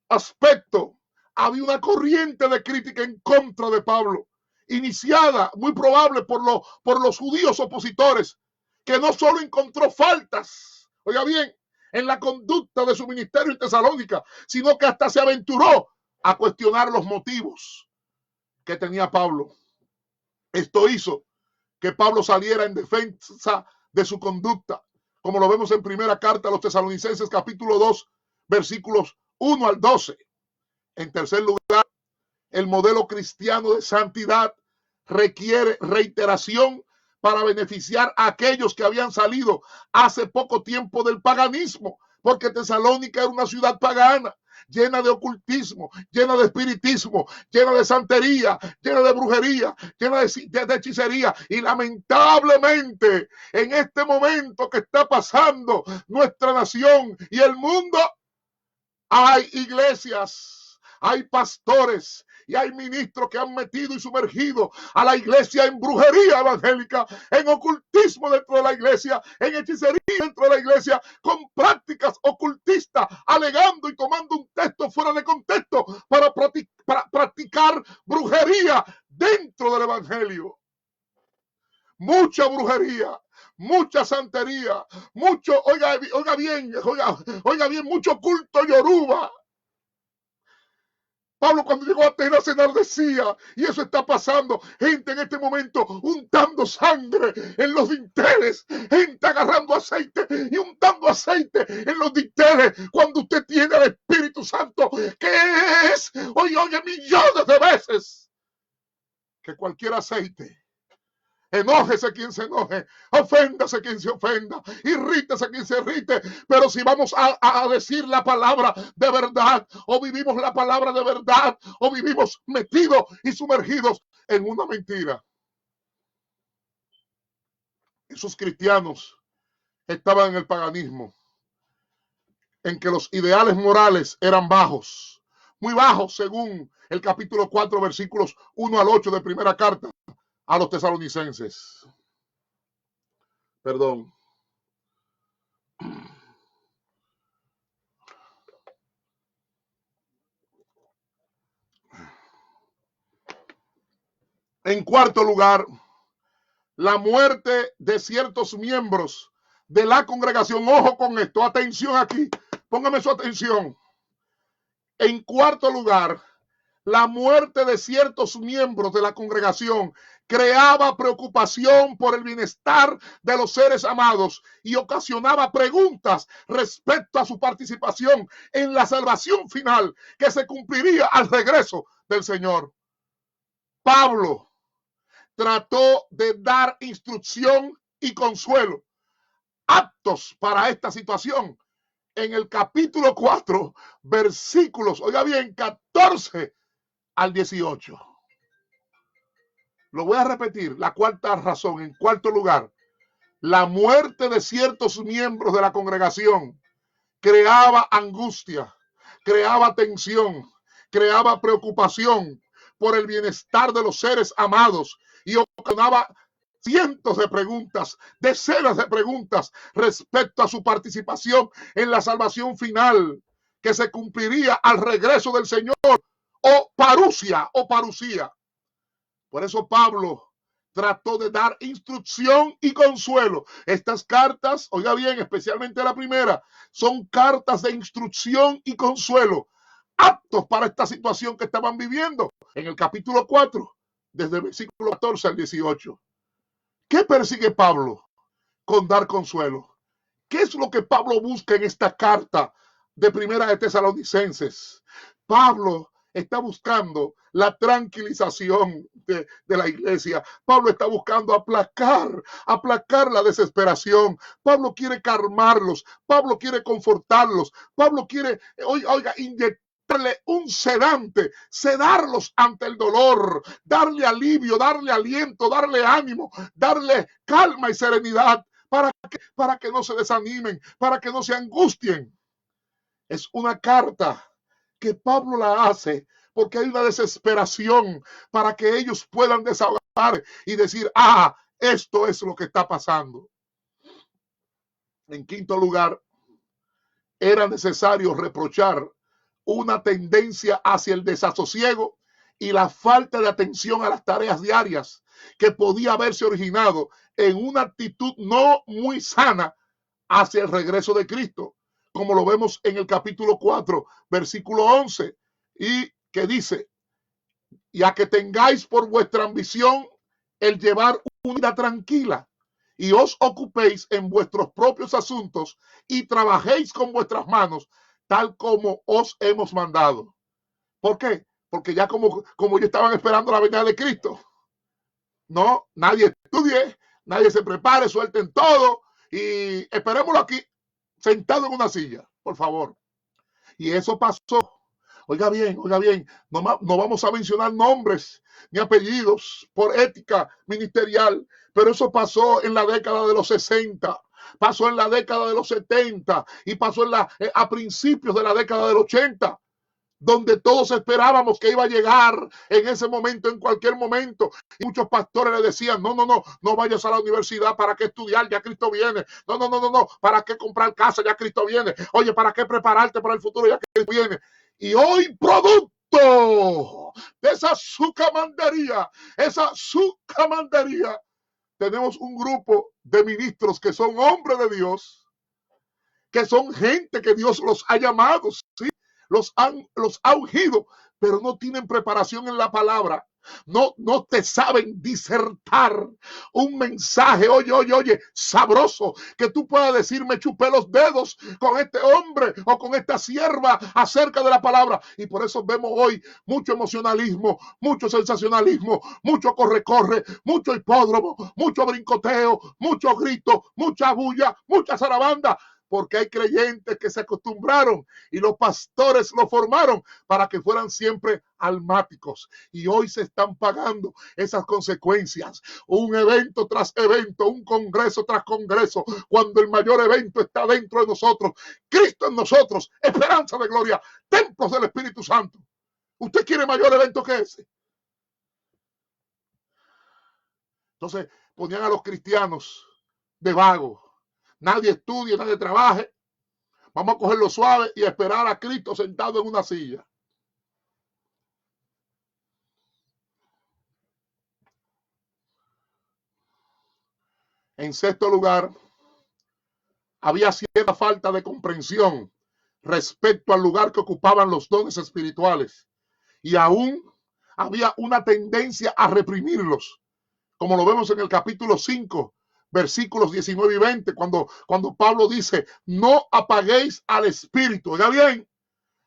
aspecto, había una corriente de crítica en contra de Pablo, iniciada, muy probable, por los judíos opositores, que no solo encontró faltas, oiga bien, en la conducta de su ministerio en Tesalónica, sino que hasta se aventuró a cuestionar los motivos que tenía Pablo. Esto hizo que Pablo saliera en defensa de su conducta, como lo vemos en primera carta a los Tesalonicenses, capítulo 2, versículos 1 al 12. En tercer lugar, el modelo cristiano de santidad requiere reiteración para beneficiar a aquellos que habían salido hace poco tiempo del paganismo, porque Tesalónica era una ciudad pagana, llena de ocultismo, llena de espiritismo, llena de santería, llena de brujería, llena de hechicería. Y lamentablemente, en este momento que está pasando nuestra nación y el mundo, hay iglesias, hay pastores y hay ministros que han metido y sumergido a la iglesia en brujería evangélica, en ocultismo dentro de la iglesia, en hechicería dentro de la iglesia, con prácticas ocultistas, alegando y tomando un texto fuera de contexto para practicar brujería dentro del evangelio. Mucha brujería, mucha santería, mucho, oiga bien, mucho culto yoruba. Pablo cuando llegó a Atenas se enardecía, y eso está pasando. Gente en este momento untando sangre en los dinteles, gente agarrando aceite y untando aceite en los dinteles, cuando usted tiene el Espíritu Santo, que es, oye, millones de veces que cualquier aceite. Enójese quien se enoje, oféndase quien se ofenda, irrítese quien se irrite, pero si vamos a decir la palabra de verdad, o vivimos la palabra de verdad, o vivimos metidos y sumergidos en una mentira. Esos cristianos estaban en el paganismo, en que los ideales morales eran bajos, muy bajos, según el capítulo 4, versículos 1 al 8 de primera carta a los tesalonicenses. Perdón. En cuarto lugar, la muerte de ciertos miembros de la congregación. Ojo con esto, atención aquí, póngame su atención. En cuarto lugar, la muerte de ciertos miembros de la congregación creaba preocupación por el bienestar de los seres amados y ocasionaba preguntas respecto a su participación en la salvación final que se cumpliría al regreso del Señor. Pablo trató de dar instrucción y consuelo aptos para esta situación en el capítulo 4, versículos, oiga bien, 14 al 18. Lo voy a repetir, la cuarta razón. En cuarto lugar, la muerte de ciertos miembros de la congregación creaba angustia, creaba tensión, creaba preocupación por el bienestar de los seres amados y ocasionaba cientos de preguntas, decenas de preguntas respecto a su participación en la salvación final que se cumpliría al regreso del Señor, o parusia o parucía. Por eso Pablo trató de dar instrucción y consuelo. Estas cartas, oiga bien, especialmente la primera, son cartas de instrucción y consuelo, aptos para esta situación que estaban viviendo. En el capítulo 4, desde el versículo 14 al 18. ¿Qué persigue Pablo con dar consuelo? ¿Qué es lo que Pablo busca en esta carta de primera de Tesalonicenses? Pablo está buscando la tranquilización de la iglesia. Pablo está buscando aplacar la desesperación. Pablo quiere calmarlos. Pablo quiere confortarlos. Pablo quiere, oiga, inyectarle un sedante, sedarlos ante el dolor, darle alivio, darle aliento, darle ánimo, darle calma y serenidad para que no se desanimen, para que no se angustien. Es una carta que Pablo la hace porque hay una desesperación para que ellos puedan desahogar y decir, esto es lo que está pasando. En quinto lugar, era necesario reprochar una tendencia hacia el desasosiego y la falta de atención a las tareas diarias que podía haberse originado en una actitud no muy sana hacia el regreso de Cristo, como lo vemos en el capítulo 4, versículo 11, y que dice, ya que tengáis por vuestra ambición el llevar una vida tranquila y os ocupéis en vuestros propios asuntos y trabajéis con vuestras manos, tal como os hemos mandado. ¿Por qué? Porque ya como ellos estaban esperando la venida de Cristo, no, nadie estudie, nadie se prepare, suelten todo y esperémoslo aquí, sentado en una silla, por favor. Y eso pasó. Oiga bien, no vamos a mencionar nombres ni apellidos por ética ministerial, pero eso pasó en la década de los 60, pasó en la década de los 70 y pasó a principios de la década del 80. Donde todos esperábamos que iba a llegar en ese momento, en cualquier momento. Y muchos pastores le decían, no vayas a la universidad, ¿para qué estudiar? Ya Cristo viene. No, ¿para qué comprar casa? Ya Cristo viene. Oye, ¿para qué prepararte para el futuro? Ya Cristo viene. Y hoy, producto de esa sucamandería, tenemos un grupo de ministros que son hombres de Dios, que son gente que Dios los ha llamado, ¿sí? Los ha ungido, pero no tienen preparación en la palabra. No te saben disertar un mensaje, oye, sabroso, que tú puedas decir, me chupé los dedos con este hombre o con esta sierva acerca de la palabra. Y por eso vemos hoy mucho emocionalismo, mucho sensacionalismo, mucho corre, mucho hipódromo, mucho brincoteo, mucho grito, mucha bulla, mucha zarabanda. Porque hay creyentes que se acostumbraron y los pastores lo formaron para que fueran siempre almáticos. Y hoy se están pagando esas consecuencias. Un evento tras evento, un congreso tras congreso, cuando el mayor evento está dentro de nosotros. Cristo en nosotros, esperanza de gloria, templos del Espíritu Santo. ¿Usted quiere mayor evento que ese? Entonces ponían a los cristianos de vagos. Nadie estudie, nadie trabaje. Vamos a cogerlo suave y esperar a Cristo sentado en una silla. En sexto lugar, había cierta falta de comprensión respecto al lugar que ocupaban los dones espirituales. Y aún había una tendencia a reprimirlos, como lo vemos en el capítulo 5, versículos 19 y 20, cuando Pablo dice, no apaguéis al espíritu. Oiga bien,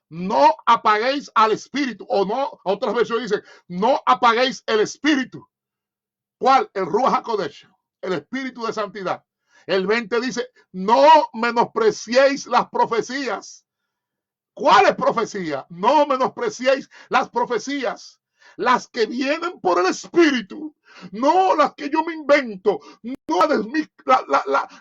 no apaguéis al espíritu, o no, otras versiones dicen, no apaguéis el espíritu. ¿Cuál? El Ruach HaKodesh, el espíritu de santidad. El 20 dice, no menospreciéis las profecías. ¿Cuáles profecías? No menospreciéis las profecías, las que vienen por el espíritu, no las que yo me invento, no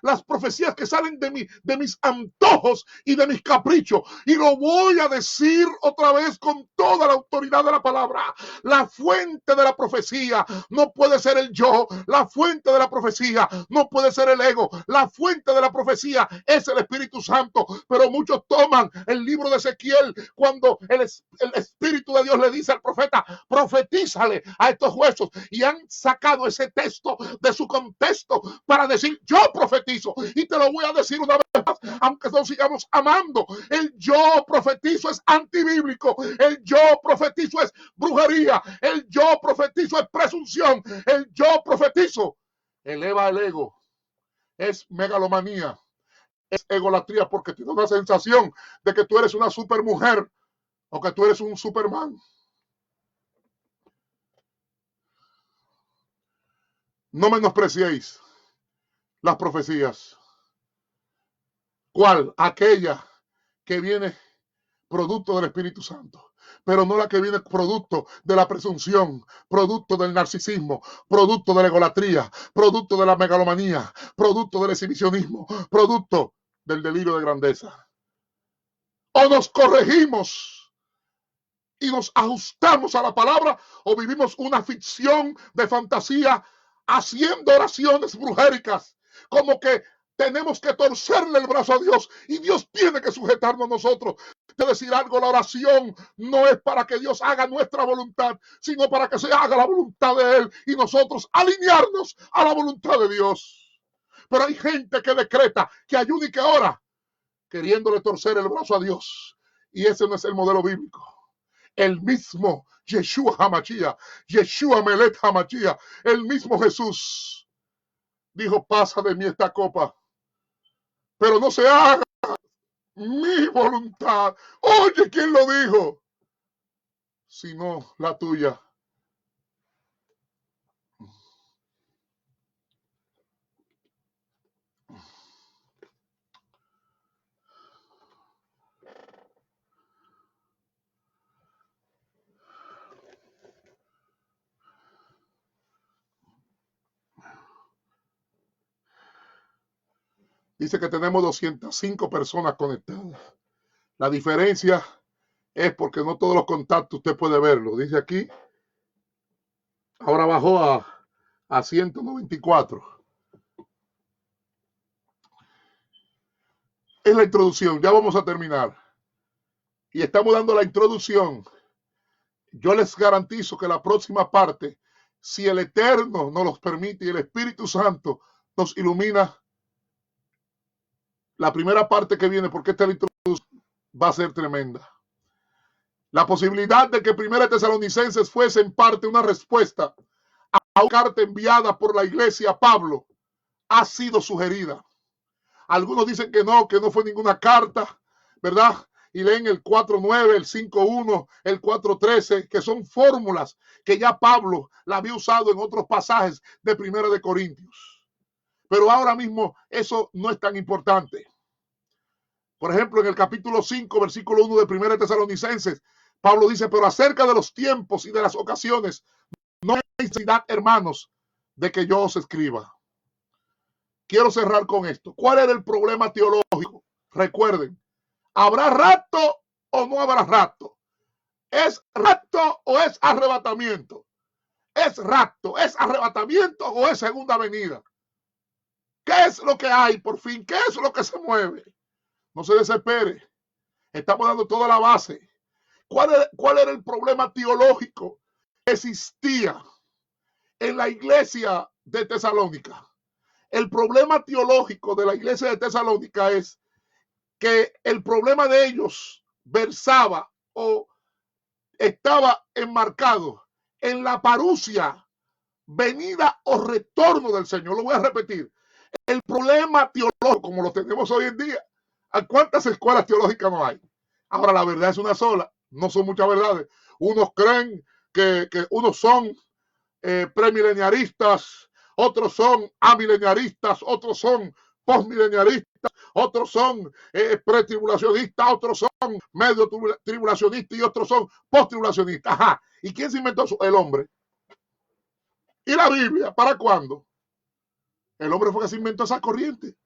las profecías que salen de mis antojos y de mis caprichos. Y lo voy a decir otra vez con toda la autoridad de la palabra. La fuente de la profecía no puede ser el yo, la fuente de la profecía no puede ser el ego, la fuente de la profecía es el Espíritu Santo. Pero muchos toman el libro de Ezequiel cuando el Espíritu de Dios le dice al profeta, profetízale a estos huesos, y han sacado ese texto de su contexto para decir, yo profetizo. Y te lo voy a decir una vez más, aunque no sigamos amando, el yo profetizo es antibíblico, el yo profetizo es brujería, el yo profetizo es presunción, el yo profetizo eleva el ego, es megalomanía, es egolatría, porque tienes una sensación de que tú eres una supermujer o que tú eres un Superman. No menospreciéis las profecías. ¿Cuál? Aquella que viene producto del Espíritu Santo, pero no la que viene producto de la presunción, producto del narcisismo, producto de la egolatría, producto de la megalomanía, producto del exhibicionismo, producto del delirio de grandeza. O nos corregimos y nos ajustamos a la palabra, o vivimos una ficción de fantasía haciendo oraciones brujéricas, como que tenemos que torcerle el brazo a Dios y Dios tiene que sujetarnos a nosotros. De decir algo, la oración no es para que Dios haga nuestra voluntad, sino para que se haga la voluntad de Él y nosotros alinearnos a la voluntad de Dios. Pero hay gente que decreta, que ayuda y que ora, queriéndole torcer el brazo a Dios. Y ese no es el modelo bíblico. El mismo Yeshua HaMashiach, Yeshua Melet HaMashiach, el mismo Jesús dijo: pasa de mí esta copa, pero no se haga mi voluntad. Oye, ¿quién lo dijo? Sino la tuya. Dice que tenemos 205 personas conectadas. La diferencia es porque no todos los contactos usted puede verlo. Dice aquí, ahora bajó a 194. Es la introducción, ya vamos a terminar. Y estamos dando la introducción. Yo les garantizo que la próxima parte, si el Eterno nos los permite y el Espíritu Santo nos ilumina, la primera parte que viene, porque esta introducción va a ser tremenda. La posibilidad de que Primera Tesalonicenses fuese en parte una respuesta a una carta enviada por la iglesia a Pablo ha sido sugerida. Algunos dicen que no fue ninguna carta, ¿verdad? Y leen el 4.9, el 5.1, el 4.13, que son fórmulas que ya Pablo la había usado en otros pasajes de Primera de Corintios. Pero ahora mismo eso no es tan importante. Por ejemplo, en el capítulo 5, versículo 1 de Primera Tesalonicenses, Pablo dice: pero acerca de los tiempos y de las ocasiones, no hay necesidad, hermanos, de que yo os escriba. Quiero cerrar con esto. ¿Cuál era el problema teológico? Recuerden, ¿habrá rapto o no habrá rapto? ¿Es rapto o es arrebatamiento? ¿Es rapto, es arrebatamiento o es segunda venida? ¿Qué es lo que hay por fin? ¿Qué es lo que se mueve? No se desespere. Estamos dando toda la base. ¿Cuál era el problema teológico que existía en la iglesia de Tesalónica? El problema teológico de la iglesia de Tesalónica es que el problema de ellos versaba o estaba enmarcado en la parusia, venida o retorno del Señor. Lo voy a repetir. El problema teológico, como lo tenemos hoy en día, ¿a cuántas escuelas teológicas no hay? Ahora, la verdad es una sola, no son muchas verdades. Unos creen que unos son premileniaristas, otros son amileniaristas, otros son postmileniaristas, otros son pretribulacionistas, otros son medio tribulacionistas y otros son posttribulacionistas. Ajá. ¿Y quién se inventó eso? El hombre. ¿Y la Biblia? ¿Para cuándo? El hombre fue que se inventó esa corriente.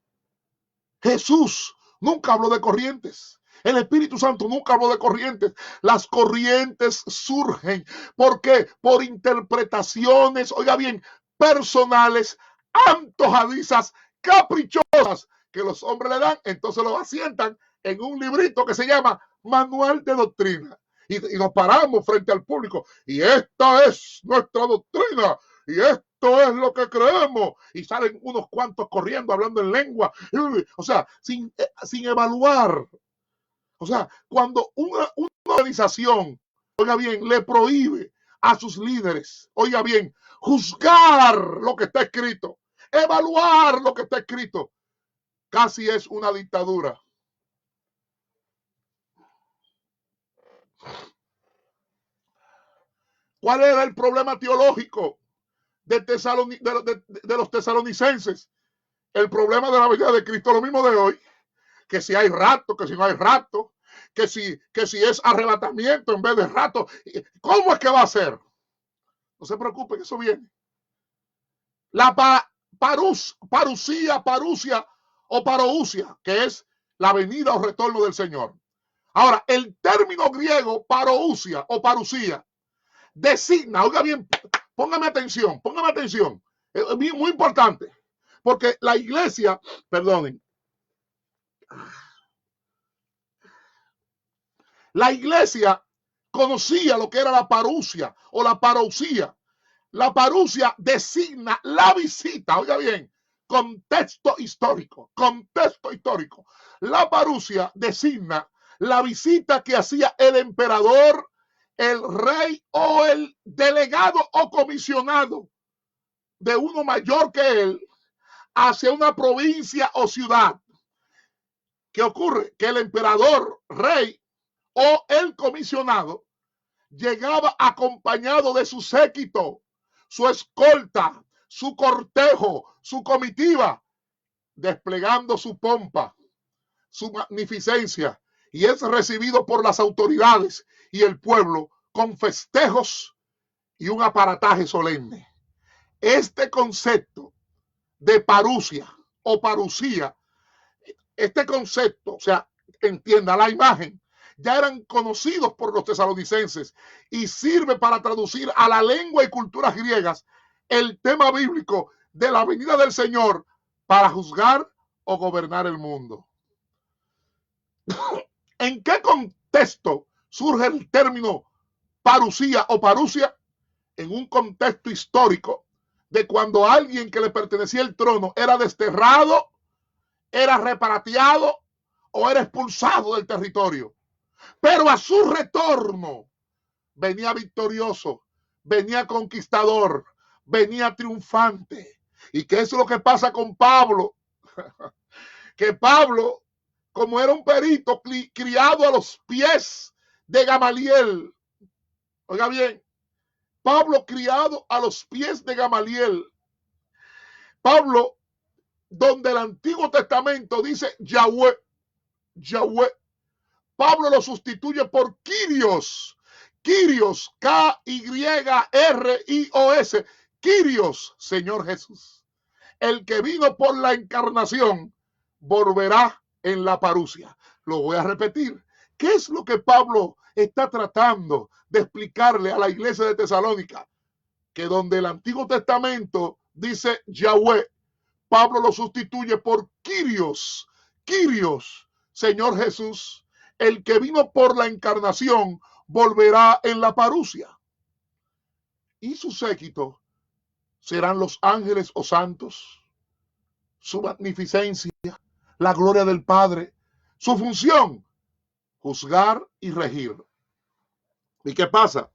Jesús nunca habló de corrientes. El Espíritu Santo nunca habló de corrientes. Las corrientes surgen. ¿Por qué? Por interpretaciones, oiga bien, personales, antojadizas, caprichosas, que los hombres le dan, entonces lo asientan en un librito que se llama Manual de Doctrina. Y nos paramos frente al público. Y esta es nuestra doctrina. Y esto es lo que creemos. Y salen unos cuantos corriendo, hablando en lengua. O sea, sin evaluar. O sea, cuando una organización, oiga bien, le prohíbe a sus líderes, oiga bien, juzgar lo que está escrito, evaluar lo que está escrito, casi es una dictadura. ¿Cuál era el problema teológico de los tesalonicenses? El problema de la venida de Cristo, lo mismo de hoy, que si hay rapto, que si no hay rapto, que si es arrebatamiento en vez de rapto. ¿Cómo es que va a ser? No se preocupen, eso viene. La parusia o parousia, que es la venida o retorno del Señor. Ahora, el término griego parousia o parusía designa, oiga bien, póngame atención, es muy importante, porque la iglesia, perdonen, la iglesia conocía lo que era la parusia o la parousia. La parusia designa la visita, oiga bien, contexto histórico. La parusia designa la visita que hacía el emperador, el rey o el delegado o comisionado de uno mayor que él hacia una provincia o ciudad. ¿Qué ocurre? Que el emperador, rey o el comisionado llegaba acompañado de su séquito, su escolta, su cortejo, su comitiva, desplegando su pompa, su magnificencia, y es recibido por las autoridades y el pueblo con festejos y un aparataje solemne. Este concepto de parusia o parusía, este concepto, o sea, entienda la imagen, ya eran conocidos por los tesalonicenses y sirve para traducir a la lengua y culturas griegas el tema bíblico de la venida del Señor para juzgar o gobernar el mundo. ¿En qué contexto surge el término parusía o parusia? En un contexto histórico de cuando alguien que le pertenecía el trono era desterrado, era repatriado o era expulsado del territorio. Pero a su retorno venía victorioso, venía conquistador, venía triunfante. ¿Y qué es lo que pasa con Pablo? Que Pablo, como era un perito criado a los pies de Gamaliel, oiga bien, Pablo criado a los pies de Gamaliel, Pablo, donde el Antiguo Testamento dice Yahweh, Pablo lo sustituye por Kyrios, K-Y-R-I-O-S, Kyrios, Señor Jesús. El que vino por la encarnación volverá en la parusia. Lo voy a repetir. ¿Qué es lo que Pablo está tratando de explicarle a la iglesia de Tesalónica? Que donde el Antiguo Testamento dice Yahweh, Pablo lo sustituye por Kyrios, Señor Jesús. El que vino por la encarnación volverá en la parusia. Y su séquito serán los ángeles o santos, su magnificencia, la gloria del Padre, su función, juzgar y regir. ¿Y qué pasa?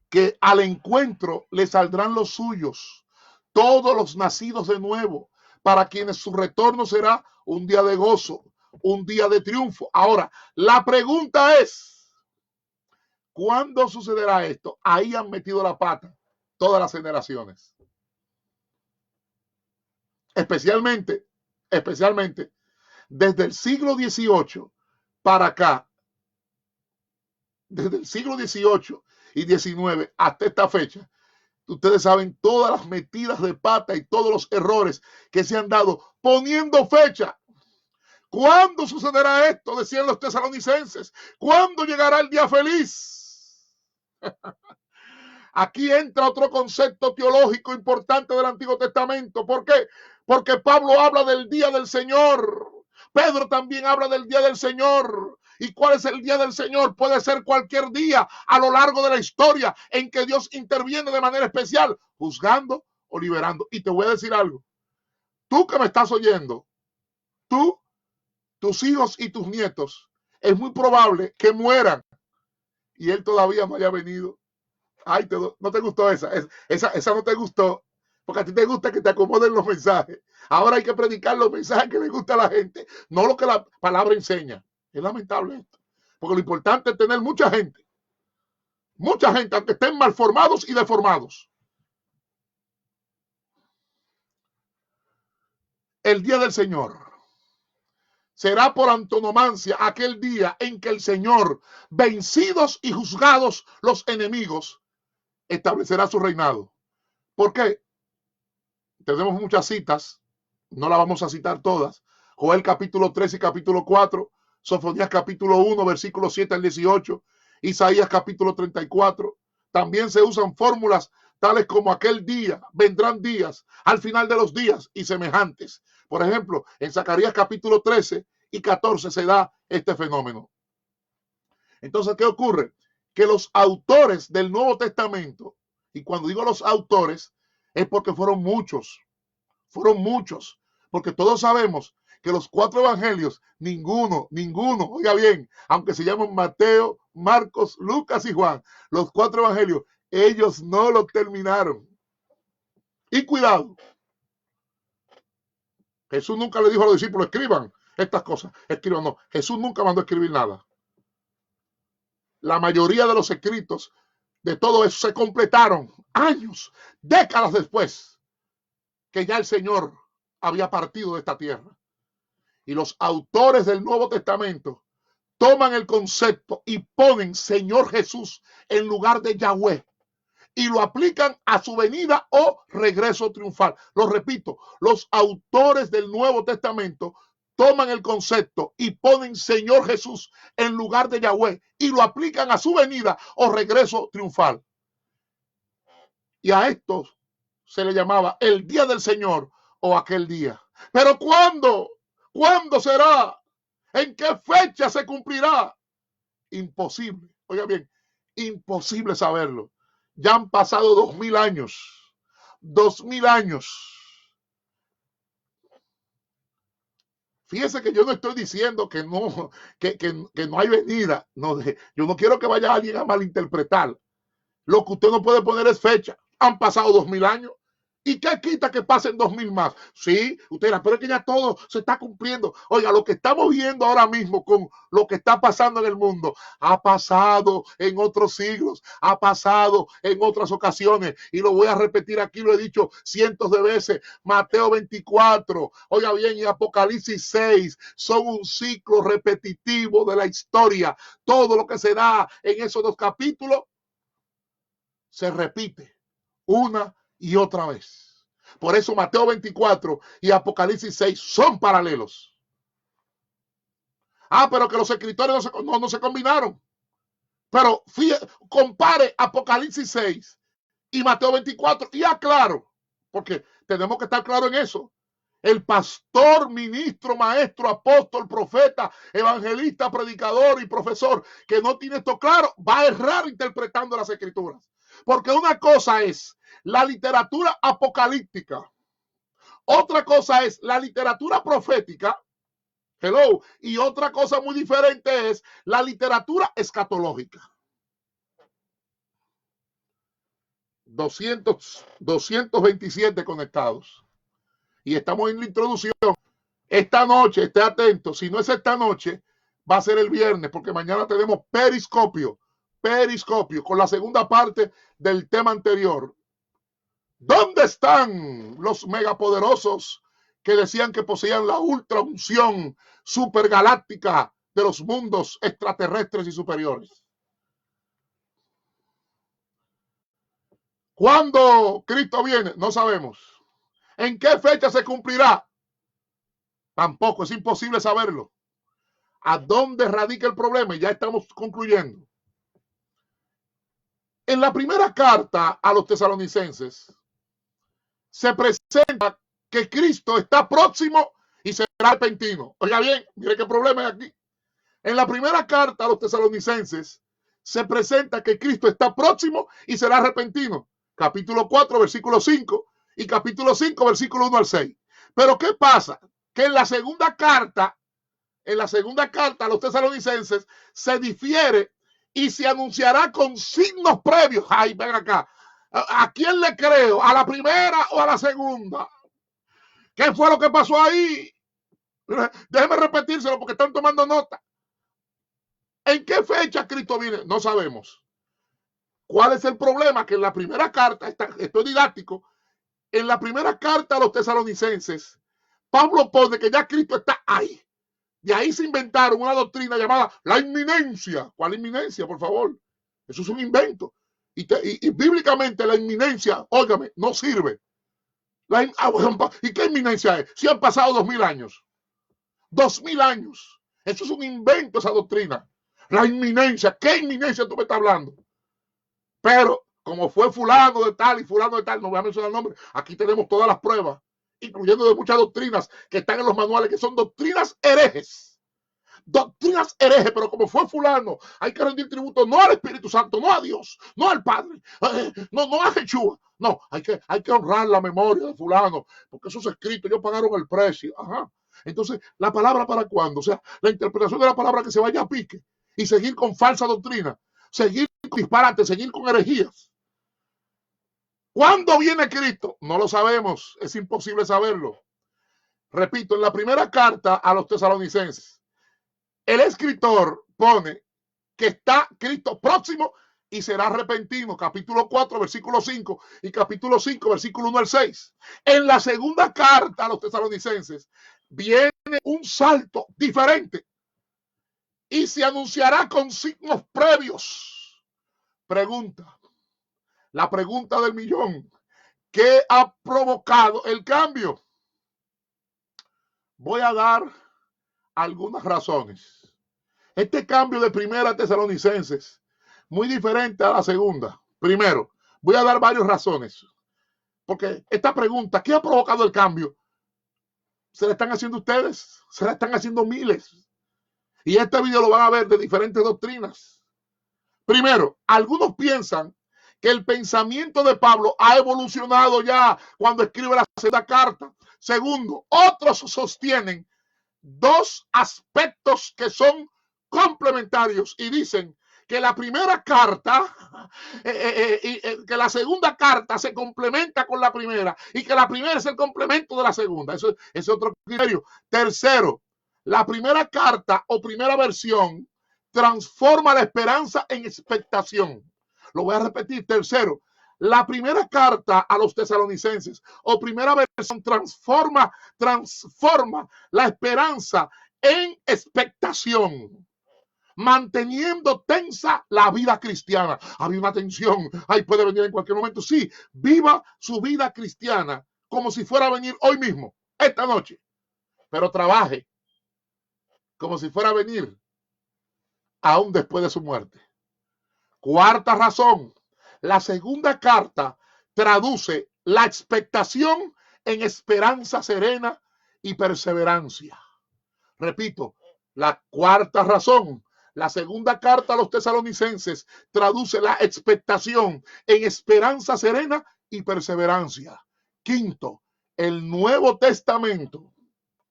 Que al encuentro le saldrán los suyos, todos los nacidos de nuevo, para quienes su retorno será un día de gozo, un día de triunfo. Ahora, la pregunta es, ¿cuándo sucederá esto? Ahí han metido la pata todas las generaciones. Especialmente, desde el siglo XVIII para acá, desde el siglo XVIII y XIX hasta esta fecha, ustedes saben todas las metidas de pata y todos los errores que se han dado poniendo fecha. ¿Cuándo sucederá esto? Decían los tesalonicenses. ¿Cuándo llegará el día feliz? Aquí entra otro concepto teológico importante del Antiguo Testamento. ¿Por qué? Porque Pablo habla del día del Señor. Pedro también habla del día del Señor. ¿Y cuál es el día del Señor? Puede ser cualquier día a lo largo de la historia en que Dios interviene de manera especial, juzgando o liberando. Y te voy a decir algo. Tú que me estás oyendo, tú, tus hijos y tus nietos, es muy probable que mueran y Él todavía no haya venido. Ay, no te gustó esa no te gustó, porque a ti te gusta que te acomoden los mensajes. Ahora hay que predicar los mensajes que le gusta a la gente, no lo que la palabra enseña. Es lamentable esto, porque lo importante es tener mucha gente. Mucha gente, aunque estén malformados y deformados. El día del Señor será por antonomasia aquel día en que el Señor, vencidos y juzgados los enemigos, establecerá su reinado. ¿Por qué? Tenemos muchas citas, no las vamos a citar todas. Joel capítulo 3 y capítulo 4, Sofonías capítulo 1, versículos 7 al 18, Isaías capítulo 34. También se usan fórmulas tales como aquel día, vendrán días, al final de los días y semejantes. Por ejemplo, en Zacarías capítulo 13 y 14 se da este fenómeno. Entonces, ¿qué ocurre? Que los autores del Nuevo Testamento, y cuando digo los autores, es porque fueron muchos, porque todos sabemos que los 4 evangelios, ninguno, oiga bien, aunque se llaman Mateo, Marcos, Lucas y Juan, los 4 evangelios, ellos no lo terminaron. Y cuidado, Jesús nunca le dijo a los discípulos, escriban estas cosas, escriban, no, Jesús nunca mandó a escribir nada. La mayoría de los escritos de todo eso se completaron años, décadas después que ya el Señor había partido de esta tierra. Y los autores del Nuevo Testamento toman el concepto y ponen Señor Jesús en lugar de Yahweh y lo aplican a su venida o regreso triunfal. Lo repito, los autores del Nuevo Testamento toman el concepto y ponen Señor Jesús en lugar de Yahweh y lo aplican a su venida o regreso triunfal. Y a estos se le llamaba el día del Señor o aquel día. Pero ¿cuándo? ¿Cuándo será? ¿En qué fecha se cumplirá? Imposible. Oiga bien, imposible saberlo. Ya han pasado 2000 años. 2000 años. Fíjese que yo no estoy diciendo que no, que no hay venida. No, yo no quiero que vaya alguien a malinterpretar. Lo que usted no puede poner es fecha. Han pasado 2000 años. ¿Y qué quita que pasen 2000 más? Sí, usted dirá, pero es que ya todo se está cumpliendo. Oiga, lo que estamos viendo ahora mismo con lo que está pasando en el mundo, ha pasado en otros siglos, ha pasado en otras ocasiones. Y lo voy a repetir aquí, lo he dicho cientos de veces. Mateo 24, oiga bien, y Apocalipsis 6 son un ciclo repetitivo de la historia. Todo lo que se da en esos 2 capítulos se repite una y otra vez. Por eso Mateo 24 y Apocalipsis 6 son paralelos. Pero que los escritores no se combinaron. Pero compare Apocalipsis 6 y Mateo 24 y aclaro, porque tenemos que estar claros en eso. El pastor, ministro, maestro, apóstol, profeta, evangelista, predicador y profesor que no tiene esto claro va a errar interpretando las escrituras. Porque una cosa es la literatura apocalíptica, otra cosa es la literatura profética, hello, y otra cosa muy diferente es la literatura escatológica. 227 conectados. Y estamos en la introducción. Esta noche, esté atento, si no es esta noche, va a ser el viernes, porque mañana tenemos periscopio, con la segunda parte del tema anterior. ¿Dónde están los megapoderosos que decían que poseían la ultra unción supergaláctica de los mundos extraterrestres y superiores? ¿Cuándo Cristo viene? No sabemos. ¿En qué fecha se cumplirá? Tampoco, es imposible saberlo. ¿A dónde radica el problema? Y ya estamos concluyendo. En la primera carta a los tesalonicenses se presenta que Cristo está próximo y será repentino. Oiga bien, mire qué problema hay aquí. En la primera carta a los tesalonicenses se presenta que Cristo está próximo y será repentino. Capítulo 4, versículo 5 y capítulo 5, versículo 1 al 6. Pero ¿qué pasa? Que en la segunda carta a los tesalonicenses se difiere y se anunciará con signos previos. Ay, ven acá. ¿A quién le creo? ¿A la primera o a la segunda? ¿Qué fue lo que pasó ahí? Déjeme repetírselo porque están tomando nota. ¿En qué fecha Cristo viene? No sabemos. ¿Cuál es el problema? Que en la primera carta, esto es didáctico, en la primera carta a los tesalonicenses, Pablo pone que ya Cristo está ahí. De ahí se inventaron una doctrina llamada la inminencia. ¿Cuál inminencia, por favor? Eso es un invento. Y bíblicamente la inminencia, óigame, no sirve. ¿Y qué inminencia es? Si han pasado 2000 años. 2000 años. Eso es un invento, esa doctrina. La inminencia. ¿Qué inminencia tú me estás hablando? Pero como fue fulano de tal y fulano de tal, no voy a mencionar el nombre, aquí tenemos todas las pruebas, incluyendo de muchas doctrinas que están en los manuales, que son doctrinas herejes. Doctrinas herejes, pero como fue fulano, hay que rendir tributo no al Espíritu Santo, no a Dios, no al Padre, no a Jesús. No, hay que honrar la memoria de fulano, porque eso es escrito, ellos pagaron el precio. Ajá. Entonces, ¿la palabra para cuándo? O sea, la interpretación de la palabra que se vaya a pique y seguir con falsa doctrina, seguir con disparates, seguir con herejías. ¿Cuándo viene Cristo? No lo sabemos, es imposible saberlo. Repito, en la primera carta a los tesalonicenses, el escritor pone que está Cristo próximo y será repentino, capítulo 4, versículo 5 y capítulo 5, versículo 1 al 6. En la segunda carta a los tesalonicenses viene un salto diferente y se anunciará con signos previos. Pregunta, la pregunta del millón, ¿qué ha provocado el cambio? Voy a dar algunas razones. Este cambio de primera Tesalonicenses, muy diferente a la segunda. Primero, voy a dar varias razones. Porque esta pregunta, ¿qué ha provocado el cambio? Se la están haciendo ustedes, se la están haciendo miles. Y este video lo van a ver de diferentes doctrinas. Primero, algunos piensan que el pensamiento de Pablo ha evolucionado ya cuando escribe la segunda carta. Segundo, otros sostienen dos aspectos que son complementarios y dicen que la primera carta, que la segunda carta se complementa con la primera y que la primera es el complemento de la segunda. Eso es otro criterio. Tercero, la primera carta o primera versión transforma la esperanza en expectación. Lo voy a repetir. Tercero, la primera carta a los tesalonicenses o primera versión transforma la esperanza en expectación, manteniendo tensa la vida cristiana. Había una tensión, ahí puede venir en cualquier momento. Sí, viva su vida cristiana como si fuera a venir hoy mismo, esta noche, pero trabaje como si fuera a venir aún después de su muerte. Cuarta razón, la segunda carta traduce la expectación en esperanza serena y perseverancia. Repito, la cuarta razón, la segunda carta a los tesalonicenses traduce la expectación en esperanza serena y perseverancia. Quinto, el Nuevo Testamento,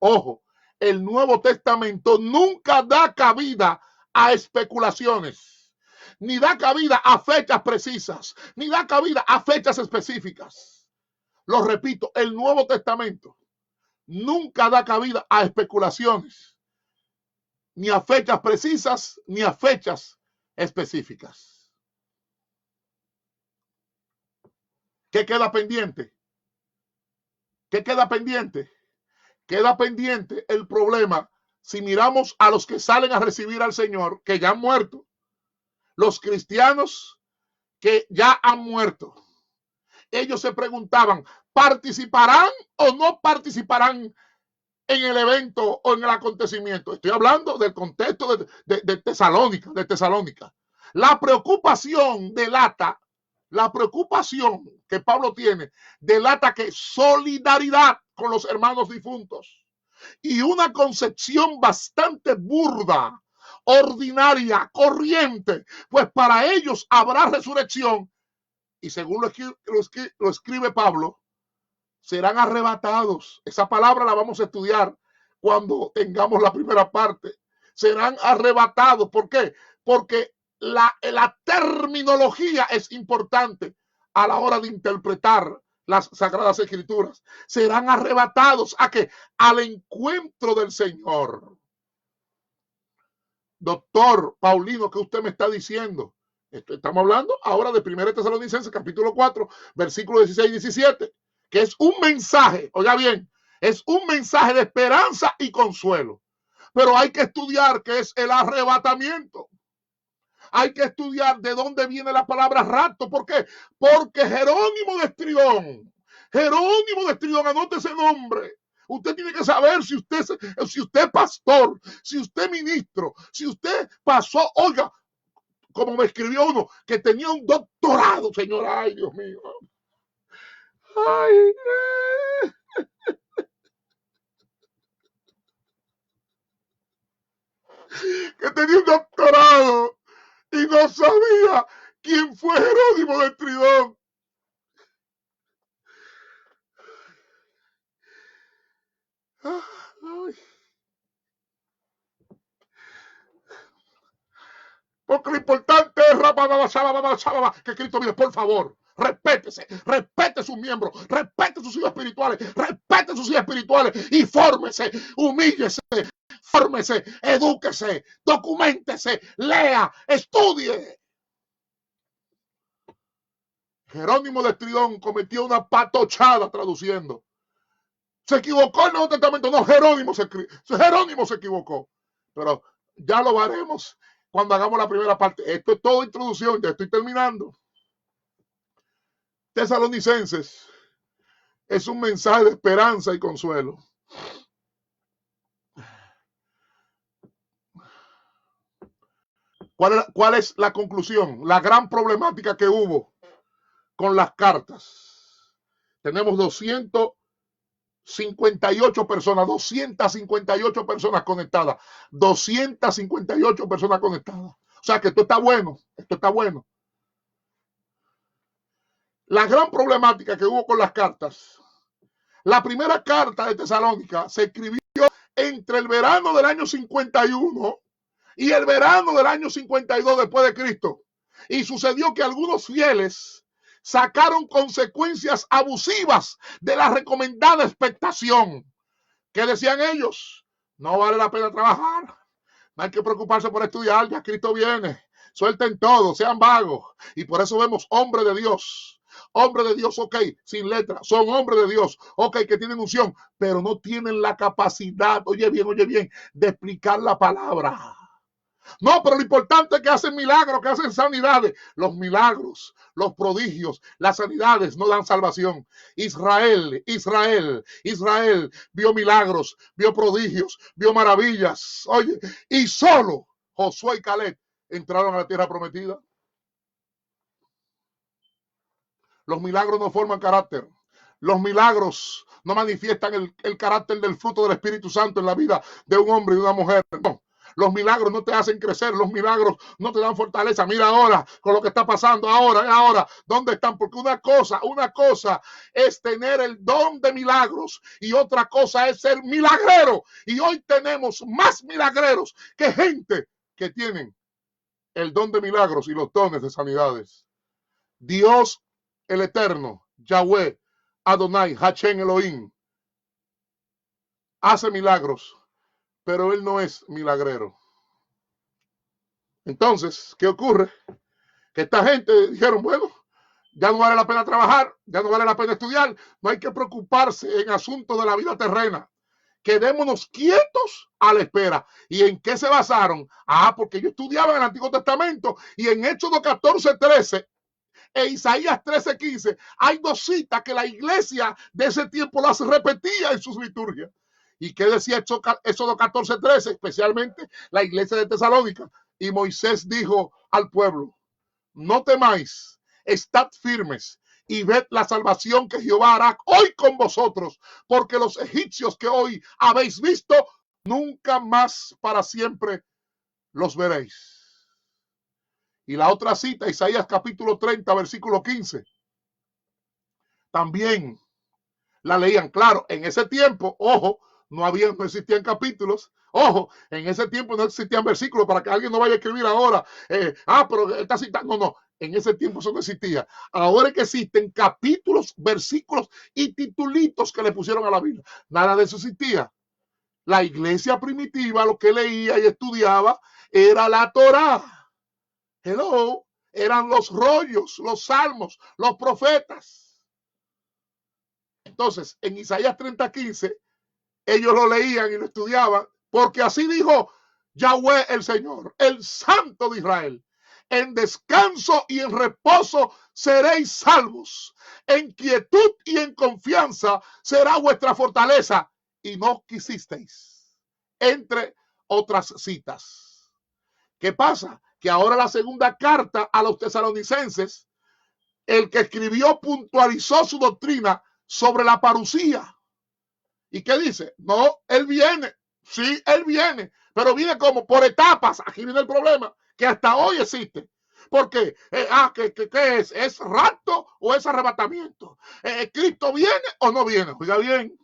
ojo, el Nuevo Testamento nunca da cabida a especulaciones, ni da cabida a fechas precisas, ni da cabida a fechas específicas. Lo repito, el Nuevo Testamento nunca da cabida a especulaciones, ni a fechas precisas, ni a fechas específicas. ¿Qué queda pendiente? ¿Qué queda pendiente? Queda pendiente el problema si miramos a los que salen a recibir al Señor, que ya han muerto, los cristianos que ya han muerto. Ellos se preguntaban, ¿participarán o no participarán en el evento o en el acontecimiento? Estoy hablando del contexto de Tesalónica. La preocupación delata, la preocupación que Pablo tiene, delata que solidaridad con los hermanos difuntos y una concepción bastante burda, ordinaria, corriente, pues para ellos habrá resurrección y según lo escribe Pablo, serán arrebatados. Esa palabra la vamos a estudiar cuando tengamos la primera parte. Serán arrebatados. ¿Por qué? Porque la terminología es importante a la hora de interpretar las Sagradas Escrituras. Serán arrebatados ¿a qué? Al encuentro del Señor. Doctor Paulino, ¿qué usted me está diciendo? Estamos hablando ahora de 1 Tesalonicenses capítulo 4, versículos 16 y 17, que es un mensaje, oiga bien, es un mensaje de esperanza y consuelo. Pero hay que estudiar qué es el arrebatamiento. Hay que estudiar de dónde viene la palabra rapto. ¿Por qué? Porque Jerónimo de Estridón, anote ese nombre. Usted tiene que saber si usted es pastor, si usted es ministro, si usted pasó, oiga, como me escribió uno, que tenía un doctorado, señora, ay, Dios mío. Ay, que tenía un doctorado y no sabía quién fue Jerónimo de Estridón. Ay. Porque lo importante es que Cristo vive. Por favor, respétese, respete sus miembros, respete sus hijos espirituales, respete sus hijas espirituales y fórmese, humíllese, fórmese, edúquese, documentese, lea, estudie. Jerónimo de Estridón cometió una patochada traduciendo. Se equivocó el Nuevo Testamento, no, Jerónimo se equivocó. Pero ya lo veremos cuando hagamos la primera parte. Esto es todo introducción, ya estoy terminando. Tesalonicenses es un mensaje de esperanza y consuelo. ¿Cuál es la conclusión? La gran problemática que hubo con las cartas. Tenemos 258 personas, 258 personas conectadas. 258 personas conectadas. O sea que esto está bueno, esto está bueno. La gran problemática que hubo con las cartas. La primera carta de Tesalónica se escribió entre el verano del año 51 y el verano del año 52 después de Cristo. Y sucedió que algunos fieles sacaron consecuencias abusivas de la recomendada expectación. ¿Qué decían ellos? No vale la pena trabajar, no hay que preocuparse por estudiar, ya Cristo viene, suelten todo, sean vagos. Y por eso vemos hombres de Dios, ok, sin letra, son hombres de Dios, ok, que tienen unción, pero no tienen la capacidad, oye bien, de explicar la palabra. No, pero lo importante es que hacen milagros, que hacen sanidades. Los milagros, los prodigios, las sanidades no dan salvación. Israel vio milagros, vio prodigios, vio maravillas. Oye, y solo Josué y Caleb entraron a la tierra prometida. Los milagros no forman carácter. Los milagros no manifiestan el carácter del fruto del Espíritu Santo en la vida de un hombre y de una mujer. No. Los milagros no te hacen crecer, los milagros no te dan fortaleza. Mira ahora con lo que está pasando ahora, ¿dónde están? Porque una cosa es tener el don de milagros y otra cosa es ser milagrero. Y hoy tenemos más milagreros que gente que tienen el don de milagros y los dones de sanidades. Dios el Eterno, Yahweh, Adonai, Hachem Elohim, hace milagros, pero él no es milagrero. Entonces, ¿qué ocurre? Que esta gente dijeron, bueno, ya no vale la pena trabajar, ya no vale la pena estudiar, no hay que preocuparse en asuntos de la vida terrena. Quedémonos quietos a la espera. ¿Y en qué se basaron? Porque yo estudiaba en el Antiguo Testamento y en Éxodo 14:13 e Isaías 13:15 hay dos citas que la iglesia de ese tiempo las repetía en sus liturgias. ¿Y qué decía Éxodo 14:13? Especialmente la iglesia de Tesalónica. Y Moisés dijo al pueblo, no temáis, estad firmes y ved la salvación que Jehová hará hoy con vosotros, porque los egipcios que hoy habéis visto, nunca más para siempre los veréis. Y la otra cita, Isaías capítulo 30, versículo 15. También la leían. Claro, en ese tiempo, ojo, no existían capítulos. Ojo, en ese tiempo no existían versículos para que alguien no vaya a escribir ahora. Pero está citando. No, en ese tiempo eso no existía. Ahora es que existen capítulos, versículos y titulitos que le pusieron a la Biblia. Nada de eso existía. La iglesia primitiva lo que leía y estudiaba era la Torá. Hello, eran los rollos, los salmos, los profetas. Entonces, en Isaías 30:15, ellos lo leían y lo estudiaban, porque así dijo Yahweh el Señor, el Santo de Israel: en descanso y en reposo seréis salvos, en quietud y en confianza será vuestra fortaleza, y no quisisteis, entre otras citas. ¿Qué pasa? Que ahora la segunda carta a los tesalonicenses, el que escribió puntualizó su doctrina sobre la parusía. ¿Y qué dice? No, él viene. Sí, él viene, pero viene como por etapas. Aquí viene el problema, que hasta hoy existe. ¿Por qué? ¿Qué es? ¿Es rapto o es arrebatamiento? ¿Cristo viene o no viene? Oiga bien,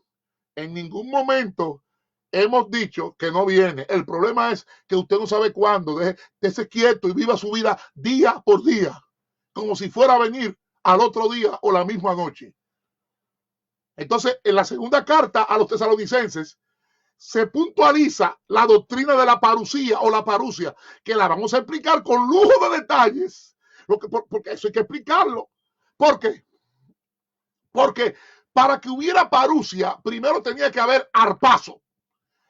en ningún momento hemos dicho que no viene. El problema es que usted no sabe cuándo. Déjese quieto y viva su vida día por día, como si fuera a venir al otro día o la misma noche. Entonces, en la segunda carta a los tesalonicenses se puntualiza la doctrina de la parusía o la parusia, que la vamos a explicar con lujo de detalles, porque eso hay que explicarlo. ¿Por qué? Porque para que hubiera parusia, primero tenía que haber arpazo,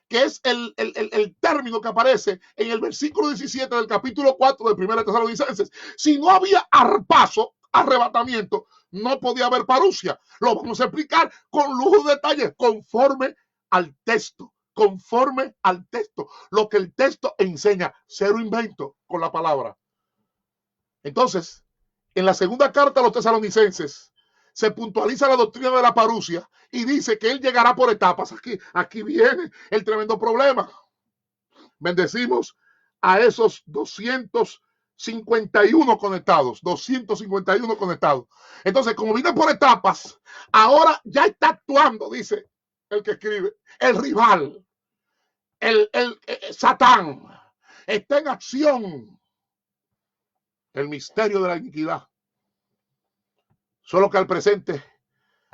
que es el término que aparece en el versículo 17 del capítulo 4 de 1 Tesalonicenses. Si no había arpazo, arrebatamiento, no podía haber parusia. Lo vamos a explicar con lujo de detalles, conforme al texto, lo que el texto enseña, cero invento con la palabra. Entonces, en la segunda carta a los tesalonicenses se puntualiza la doctrina de la parusia y dice que él llegará por etapas. Aquí viene el tremendo problema. Bendecimos a esos 251 conectados. Entonces, como viene por etapas, ahora ya está actuando, dice el que escribe, el rival, el Satán. Está en acción el misterio de la iniquidad. Solo que al presente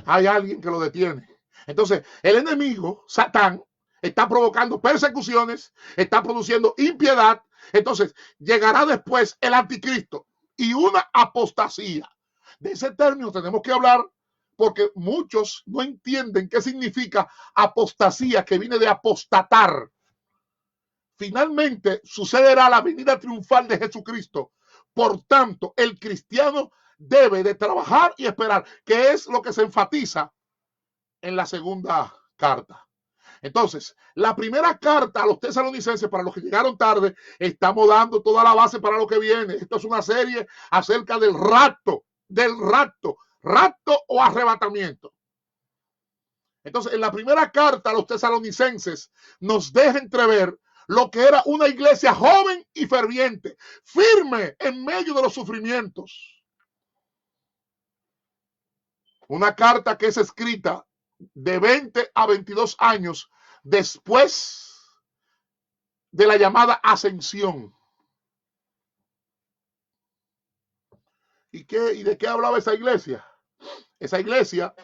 hay alguien que lo detiene. Entonces, el enemigo, Satán, está provocando persecuciones, está produciendo impiedad. Entonces, llegará después el anticristo y una apostasía. De ese término tenemos que hablar, porque muchos no entienden qué significa apostasía, que viene de apostatar. Finalmente sucederá la venida triunfal de Jesucristo. Por tanto, el cristiano debe de trabajar y esperar, que es lo que se enfatiza en la segunda carta. Entonces, la primera carta a los tesalonicenses, para los que llegaron tarde, estamos dando toda la base para lo que viene. Esto es una serie acerca del rapto o arrebatamiento. Entonces, en la primera carta a los tesalonicenses nos deja entrever lo que era una iglesia joven y ferviente, firme en medio de los sufrimientos. Una carta que es escrita de 20 a 22 años después de la llamada ascensión. ¿Y de qué hablaba esa iglesia? Esa iglesia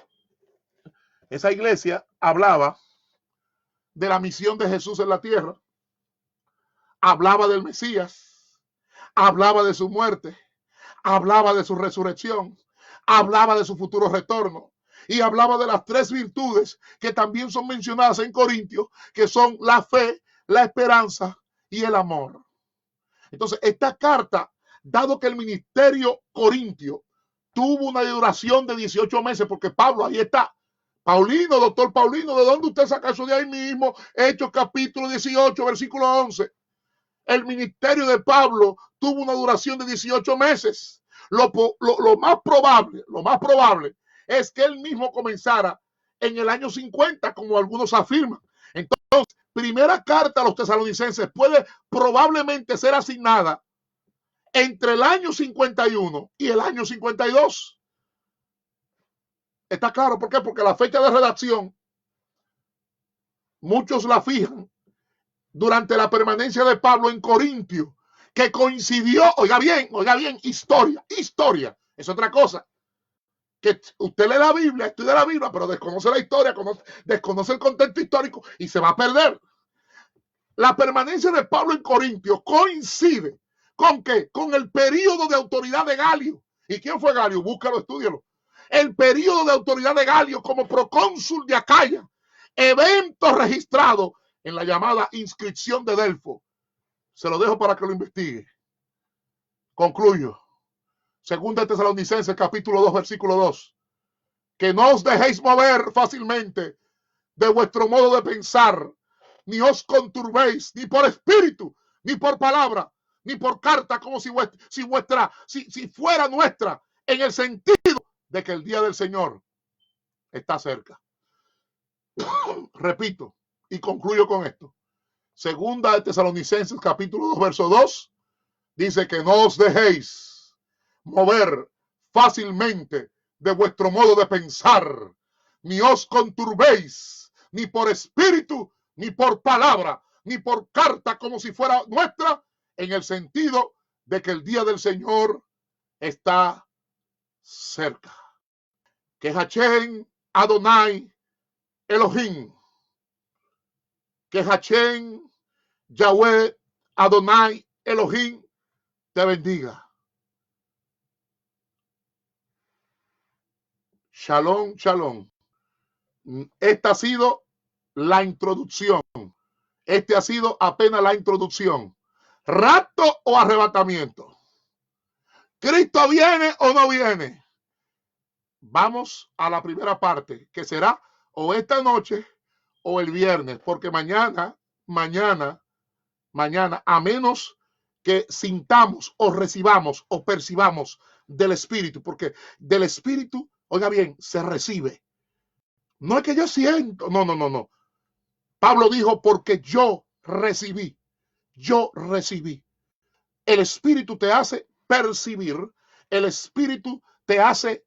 hablaba de la misión de Jesús en la tierra, hablaba del Mesías, hablaba de su muerte, hablaba de su resurrección, hablaba de su futuro retorno y hablaba de las tres virtudes que también son mencionadas en Corintios, que son la fe, la esperanza y el amor. Entonces, esta carta, dado que el ministerio corintio tuvo una duración de 18 meses, porque Pablo, ahí está, Paulino, doctor Paulino, ¿de dónde usted saca eso? De ahí mismo, Hechos capítulo 18, versículo 11. El ministerio de Pablo tuvo una duración de 18 meses. Lo más probable es que él mismo comenzara en el año 50, como algunos afirman. Entonces, primera carta a los tesalonicenses puede probablemente ser asignada entre el año 51 y el año 52. ¿Está claro por qué? Porque la fecha de redacción, muchos la fijan durante la permanencia de Pablo en Corintio, que coincidió, oiga bien, historia, es otra cosa. Que usted lee la Biblia, estudia la Biblia, pero desconoce la historia, desconoce el contexto histórico y se va a perder. La permanencia de Pablo en Corintio coincide ¿Con qué? Con el periodo de autoridad de Galio. ¿Y quién fue Galio? Búscalo, estúdialo. El periodo de autoridad de Galio como procónsul de Acaya. Evento registrado en la llamada inscripción de Delfo. Se lo dejo para que lo investigue. Concluyo. Segunda de Tesalonicenses, capítulo 2, versículo 2. Que no os dejéis mover fácilmente de vuestro modo de pensar, ni os conturbéis, ni por espíritu, ni por palabra, ni por carta, como si fuera nuestra, en el sentido de que el día del Señor está cerca. Repito y concluyo con esto. Segunda de Tesalonicenses, capítulo 2, verso 2, dice que no os dejéis mover fácilmente de vuestro modo de pensar, ni os conturbéis, ni por espíritu, ni por palabra, ni por carta, como si fuera nuestra, en el sentido de que el día del Señor está cerca. Que Hashem Adonai Elohim, que Hashem Yahweh Adonai Elohim te bendiga. Shalom, shalom. Esta ha sido la introducción. Este ha sido apenas la introducción. ¿Rapto o arrebatamiento? ¿Cristo viene o no viene? Vamos a la primera parte, que será o esta noche o el viernes, porque mañana, a menos que sintamos o recibamos o percibamos del Espíritu, porque del Espíritu, oiga bien, se recibe. No es que yo siento, no. Pablo dijo, porque yo recibí. El Espíritu te hace percibir, el Espíritu te hace,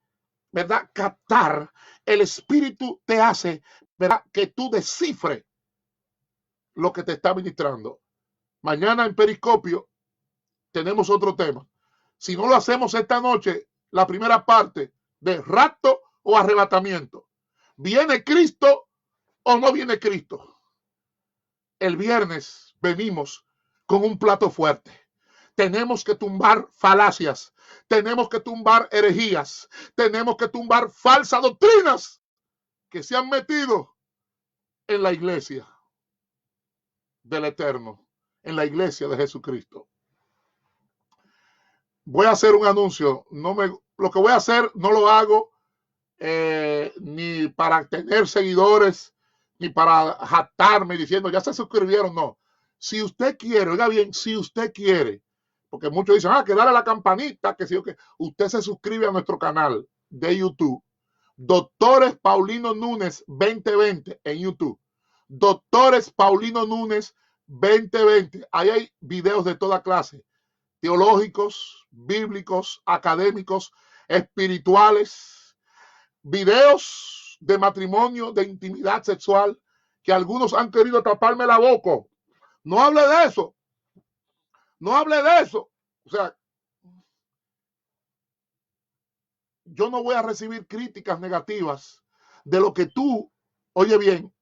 ¿verdad?, captar, el Espíritu te hace, ¿verdad?, que tú descifres lo que te está ministrando. Mañana en Periscopio tenemos otro tema. Si no lo hacemos esta noche, la primera parte de rapto o arrebatamiento. ¿Viene Cristo o no viene Cristo? El viernes venimos con un plato fuerte. Tenemos que tumbar falacias, tenemos que tumbar herejías, tenemos que tumbar falsas doctrinas que se han metido en la iglesia del Eterno, en la iglesia de Jesucristo. Voy a hacer un anuncio. Lo que voy a hacer no lo hago ni para tener seguidores, ni para jactarme diciendo ya se suscribieron, no. Si usted quiere, oiga bien, si usted quiere, porque muchos dicen, que dale a la campanita, que si usted se suscribe a nuestro canal de YouTube, Doctores Paulino Núñez 2020 en YouTube. Doctores Paulino Núñez 2020. Ahí hay videos de toda clase, teológicos, bíblicos, académicos, espirituales, videos de matrimonio, de intimidad sexual, que algunos han querido taparme la boca. No hable de eso. No hable de eso. O sea, yo no voy a recibir críticas negativas de lo que tú, oye bien,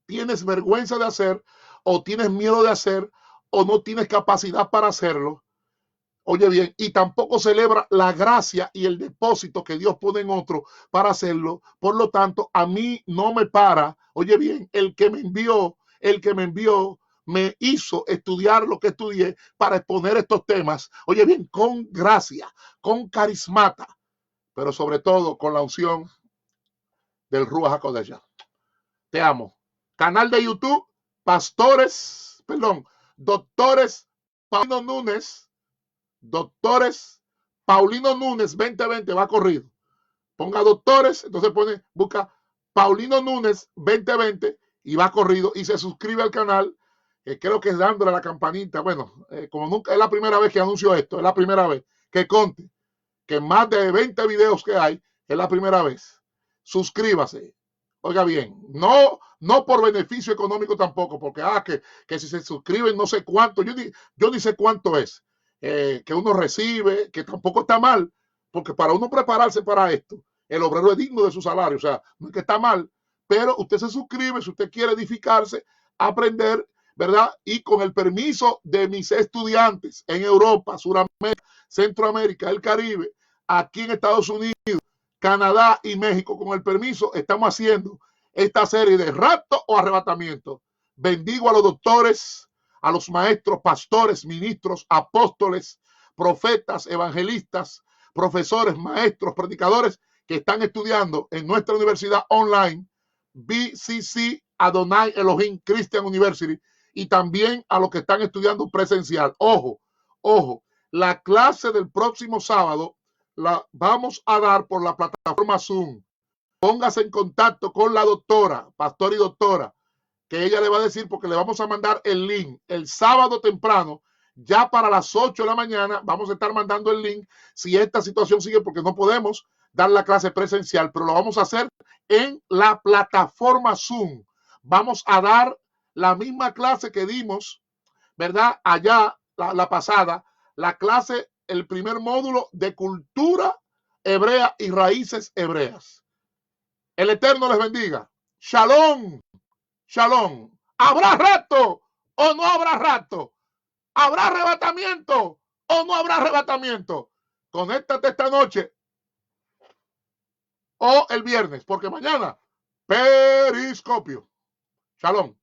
tienes vergüenza de hacer, o tienes miedo de hacer, o no tienes capacidad para hacerlo. Oye bien, y tampoco celebra la gracia y el depósito que Dios pone en otro para hacerlo. Por lo tanto, a mí no me para. Oye bien, el que me envió, me hizo estudiar lo que estudié para exponer estos temas. Oye bien, con gracia, con carismata, pero sobre todo con la unción del Ruach HaKodesh. Te amo. Canal de YouTube, Doctores Paulino Núñez. Doctores Paulino Núñez 2020 va corrido. Ponga doctores, entonces busca Paulino Núñez 2020 y va corrido y se suscribe al canal. Creo que es dándole a la campanita. Bueno, como nunca es la primera vez que anuncio esto, es la primera vez que conte que más de 20 videos que hay, es la primera vez. Suscríbase. Oiga bien, no por beneficio económico tampoco, porque que si se suscriben no sé cuánto, yo ni sé cuánto es. Que uno recibe, que tampoco está mal, porque para uno prepararse para esto, el obrero es digno de su salario, o sea, no es que está mal, pero usted se suscribe si usted quiere edificarse, aprender, ¿verdad? Y con el permiso de mis estudiantes en Europa, Sudamérica, Centroamérica, el Caribe, aquí en Estados Unidos, Canadá y México, con el permiso, estamos haciendo esta serie de rapto o arrebatamiento. Bendigo a los doctores, a los maestros, pastores, ministros, apóstoles, profetas, evangelistas, profesores, maestros, predicadores que están estudiando en nuestra universidad online, BCC Adonai Elohim Christian University, y también a los que están estudiando presencial. Ojo, ojo, la clase del próximo sábado la vamos a dar por la plataforma Zoom. Póngase en contacto con la doctora, pastor y doctora, que ella le va a decir, porque le vamos a mandar el link el sábado temprano, ya para las 8 de la mañana, vamos a estar mandando el link si esta situación sigue, porque no podemos dar la clase presencial, pero lo vamos a hacer en la plataforma Zoom. Vamos a dar la misma clase que dimos, ¿verdad? Allá, la pasada, la clase, el primer módulo de cultura hebrea y raíces hebreas. El Eterno les bendiga. Shalom. Shalom. ¿Habrá rato o no habrá rato? ¿Habrá arrebatamiento o no habrá arrebatamiento? Conéctate esta noche o el viernes, porque mañana, periscopio. Shalom.